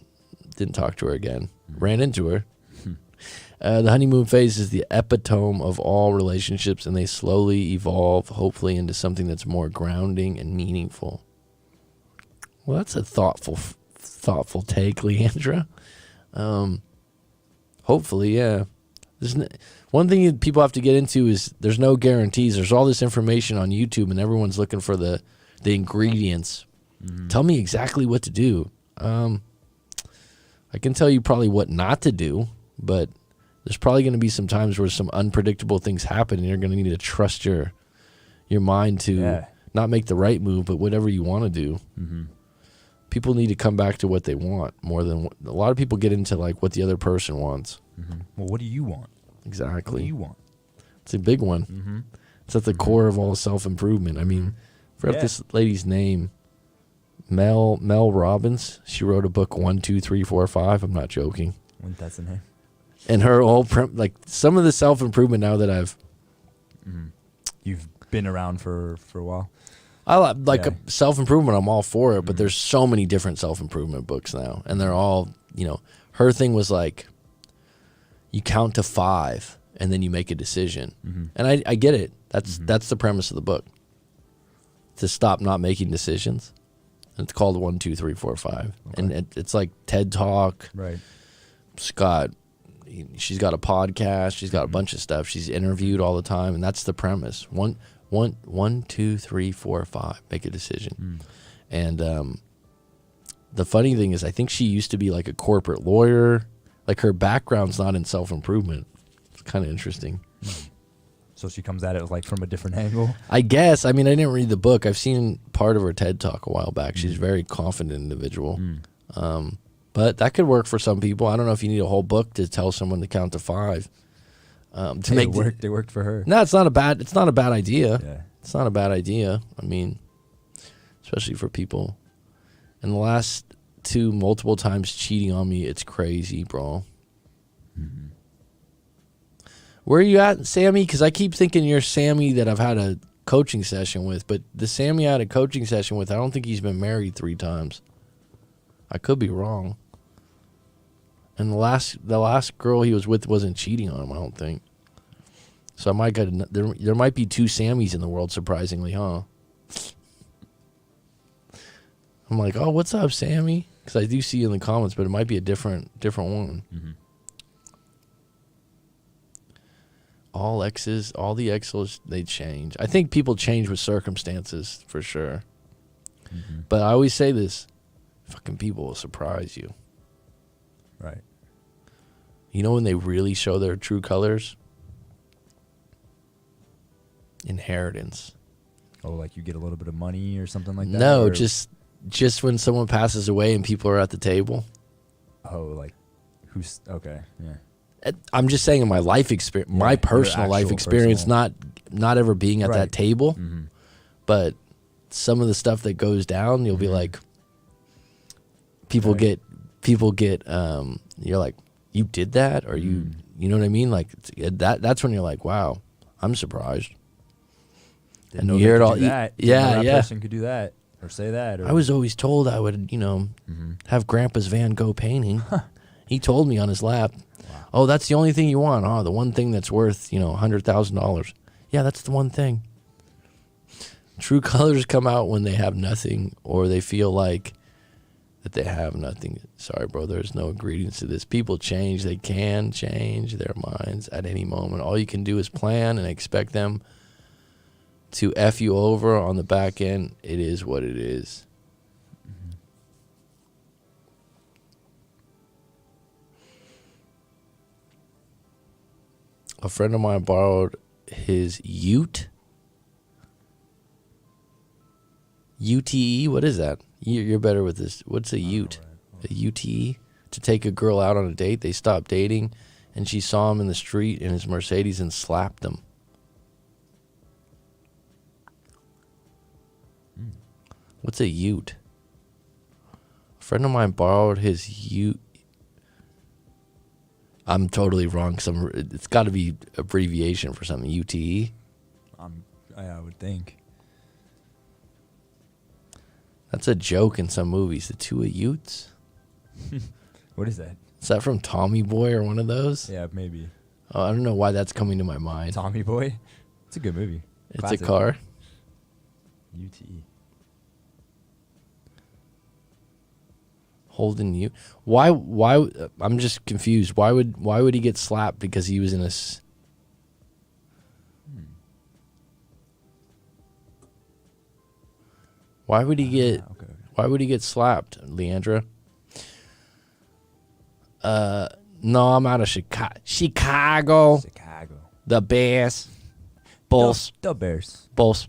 Speaker 1: didn't talk to her again. Ran into her. The honeymoon phase is the epitome of all relationships, and they slowly evolve, hopefully, into something that's more grounding and meaningful. Well, that's a thoughtful take, Leandra. Hopefully, yeah. One thing people have to get into is there's no guarantees. There's all this information on YouTube, and everyone's looking for the ingredients. Tell me exactly what to do. I can tell you probably what not to do, but there's probably going to be some times where some unpredictable things happen, and you're going to need to trust your mind to not make the right move, but whatever you want to do. People need to come back to what they want more than a lot of people get into like what the other person wants.
Speaker 2: Well, what do you want?
Speaker 1: Exactly.
Speaker 2: What do you want?
Speaker 1: It's a big one.
Speaker 2: Mm-hmm.
Speaker 1: It's at the core of all self-improvement. I mean, I forgot this lady's name. Mel Robbins. She wrote a book 1, 2, 3, 4, 5. I'm not joking.
Speaker 2: That's the name.
Speaker 1: And her whole like some of the self-improvement now that I've
Speaker 2: You've been around for a while.
Speaker 1: I like self-improvement. I'm all for it, but there's so many different self-improvement books now, and they're all, you know, her thing was like, you count to 5 and then you make a decision. And I get it. That's the premise of the book. To stop not making decisions. And it's called 1, 2, 3, 4, 5. Okay. And it's like TED Talk.
Speaker 2: Right.
Speaker 1: She's got a podcast. She's got a bunch of stuff. She's interviewed all the time, and that's the premise. 1, 2, 3, 4, 5. Make a decision. And the funny thing is, I think she used to be like a corporate lawyer. Like her background's not in self-improvement. It's kind of interesting.
Speaker 2: So she comes at it like from a different angle.
Speaker 1: I guess. I mean, I didn't read the book. I've seen part of her TED Talk a while back. She's a very confident individual. But that could work for some people. I don't know if you need a whole book to tell someone to count to 5.
Speaker 2: It worked for her.
Speaker 1: No, it's not a bad idea.
Speaker 2: Yeah.
Speaker 1: It's not a bad idea. I mean, especially for people. And the last 2 multiple times cheating on me, it's crazy, bro. Where are you at, Sammy? Because I keep thinking you're Sammy that I've had a coaching session with, but the Sammy I had a coaching session with, I don't think he's been married 3 times. I could be wrong. And the last girl he was with wasn't cheating on him, I don't think. So I might get there might be 2 Sammys in the world, surprisingly, huh? I'm like, oh, what's up, Sammy? Because I do see you in the comments, but it might be a different one. All the exes, they change. I think people change with circumstances, for sure. But I always say this, fucking people will surprise you.
Speaker 2: Right.
Speaker 1: You know when they really show their true colors? Inheritance.
Speaker 2: Oh, like you get a little bit of money or something like that?
Speaker 1: No,
Speaker 2: or?
Speaker 1: just when someone passes away and people are at the table.
Speaker 2: Oh, like who's okay? Yeah.
Speaker 1: I'm just saying in my life experience, my personal life experience, not ever being at that table, but some of the stuff that goes down, you'll be like, people get, you're like, you did that, or you know what I mean? Like that's when you're like, wow, I'm surprised.
Speaker 2: And
Speaker 1: you hear it all.
Speaker 2: That person could do that or say that. Or,
Speaker 1: I was always told I would, have Grandpa's Van Gogh painting. He told me on his lap. Wow. Oh, that's the only thing you want. Oh, the one thing that's worth, $100,000. Yeah, that's the one thing. True colors come out when they have nothing, or they feel like that they have nothing. Sorry, bro, there's no ingredients to this. People change. They can change their minds at any moment. All you can do is plan and expect them to F you over on the back end. It is what it is. A friend of mine borrowed his Ute. UTE? What is that? You're better with this. What's a Ute? A UTE? To take a girl out on a date. They stopped dating, and she saw him in the street in his Mercedes and slapped him. What's a Ute? A friend of mine borrowed his Ute. I'm totally wrong because it's got to be abbreviation for something. UTE.
Speaker 2: I would think.
Speaker 1: That's a joke in some movies. The 2 of Utes.
Speaker 2: What is that?
Speaker 1: Is that from Tommy Boy or one of those?
Speaker 2: Yeah, maybe.
Speaker 1: Oh, I don't know why that's coming to my mind.
Speaker 2: Tommy Boy. It's a good movie.
Speaker 1: It's
Speaker 2: Classic.
Speaker 1: a car.
Speaker 2: UTE.
Speaker 1: Holden Ute. Why? I'm just confused. Why would he get slapped because he was in a? Why would he get?
Speaker 2: Okay.
Speaker 1: Why would he get slapped, Leandra? No, I'm out of Chicago. The Bears. Bulls.
Speaker 2: The Bears.
Speaker 1: Bulls.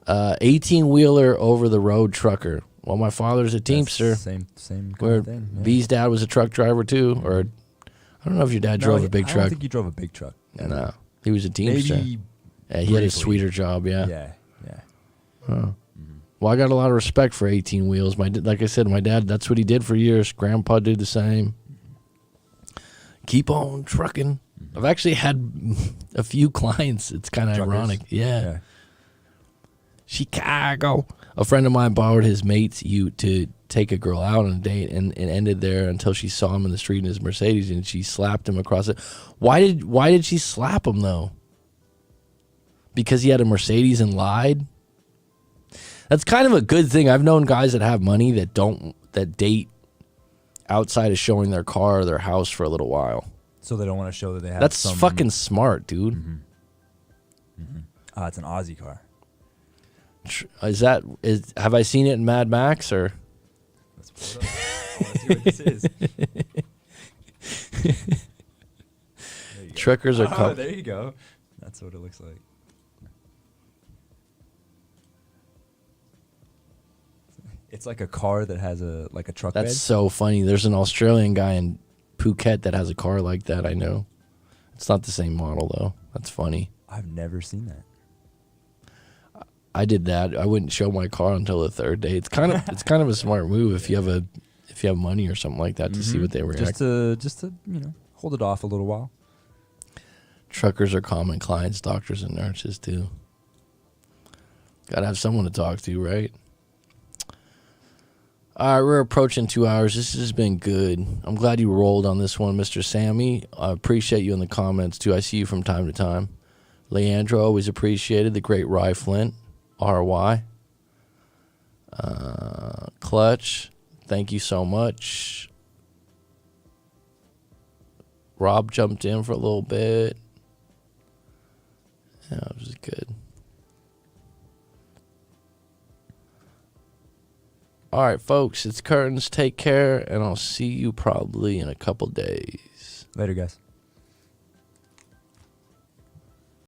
Speaker 1: 18-wheeler over the road trucker. Well, my father's a Teamster.
Speaker 2: Same kind
Speaker 1: Where
Speaker 2: of thing. Yeah.
Speaker 1: B's dad was a truck driver too, or I don't know if your dad drove a big
Speaker 2: I
Speaker 1: truck.
Speaker 2: don't think you drove a big truck.
Speaker 1: No. He was a Teamster.
Speaker 2: Maybe.
Speaker 1: Yeah, he had a
Speaker 2: briefly.
Speaker 1: sweeter job. Yeah.
Speaker 2: Yeah.
Speaker 1: Well, I got a lot of respect for 18 wheels. Like I said, my dad, that's what he did for years. Grandpa did the same. Keep on trucking. I've actually had a few clients. It's kind of ironic. Yeah. Chicago. A friend of mine borrowed his mate's ute to take a girl out on a date and ended there until she saw him in the street in his Mercedes and she slapped him across it. Why did she slap him though? Because he had a Mercedes and lied? That's kind of a good thing. I've known guys that have money that date outside of showing their car or their house for a little while.
Speaker 2: So they don't want to show that they have.
Speaker 1: That's fucking smart, dude.
Speaker 2: It's an Aussie car.
Speaker 1: Have I seen it in Mad Max or?
Speaker 2: Let's pull it up. I want to see what this is.
Speaker 1: Truckers are coming.
Speaker 2: There you go. That's what it looks like. It's like a car that has a truck bed.
Speaker 1: That's so funny. There's an Australian guy in Phuket that has a car like that. I know. It's not the same model though. That's funny.
Speaker 2: I've never seen that.
Speaker 1: I did that. I wouldn't show my car until the third day. It's kind of a smart move if you have money or something like that to see what they react.
Speaker 2: Just to hold it off a little while.
Speaker 1: Truckers are common clients, doctors and nurses too. Gotta have someone to talk to, right? All right, we're approaching 2 hours. This has been good. I'm glad you rolled on this one, Mr. Sammy. I appreciate you in the comments, too. I see you from time to time. Leandro, always appreciated. The great Rye Flint, RY. Clutch, thank you so much. Rob jumped in for a little bit. Yeah, it was good. All right, folks, it's curtains. Take care, and I'll see you probably in a couple days.
Speaker 2: Later, guys.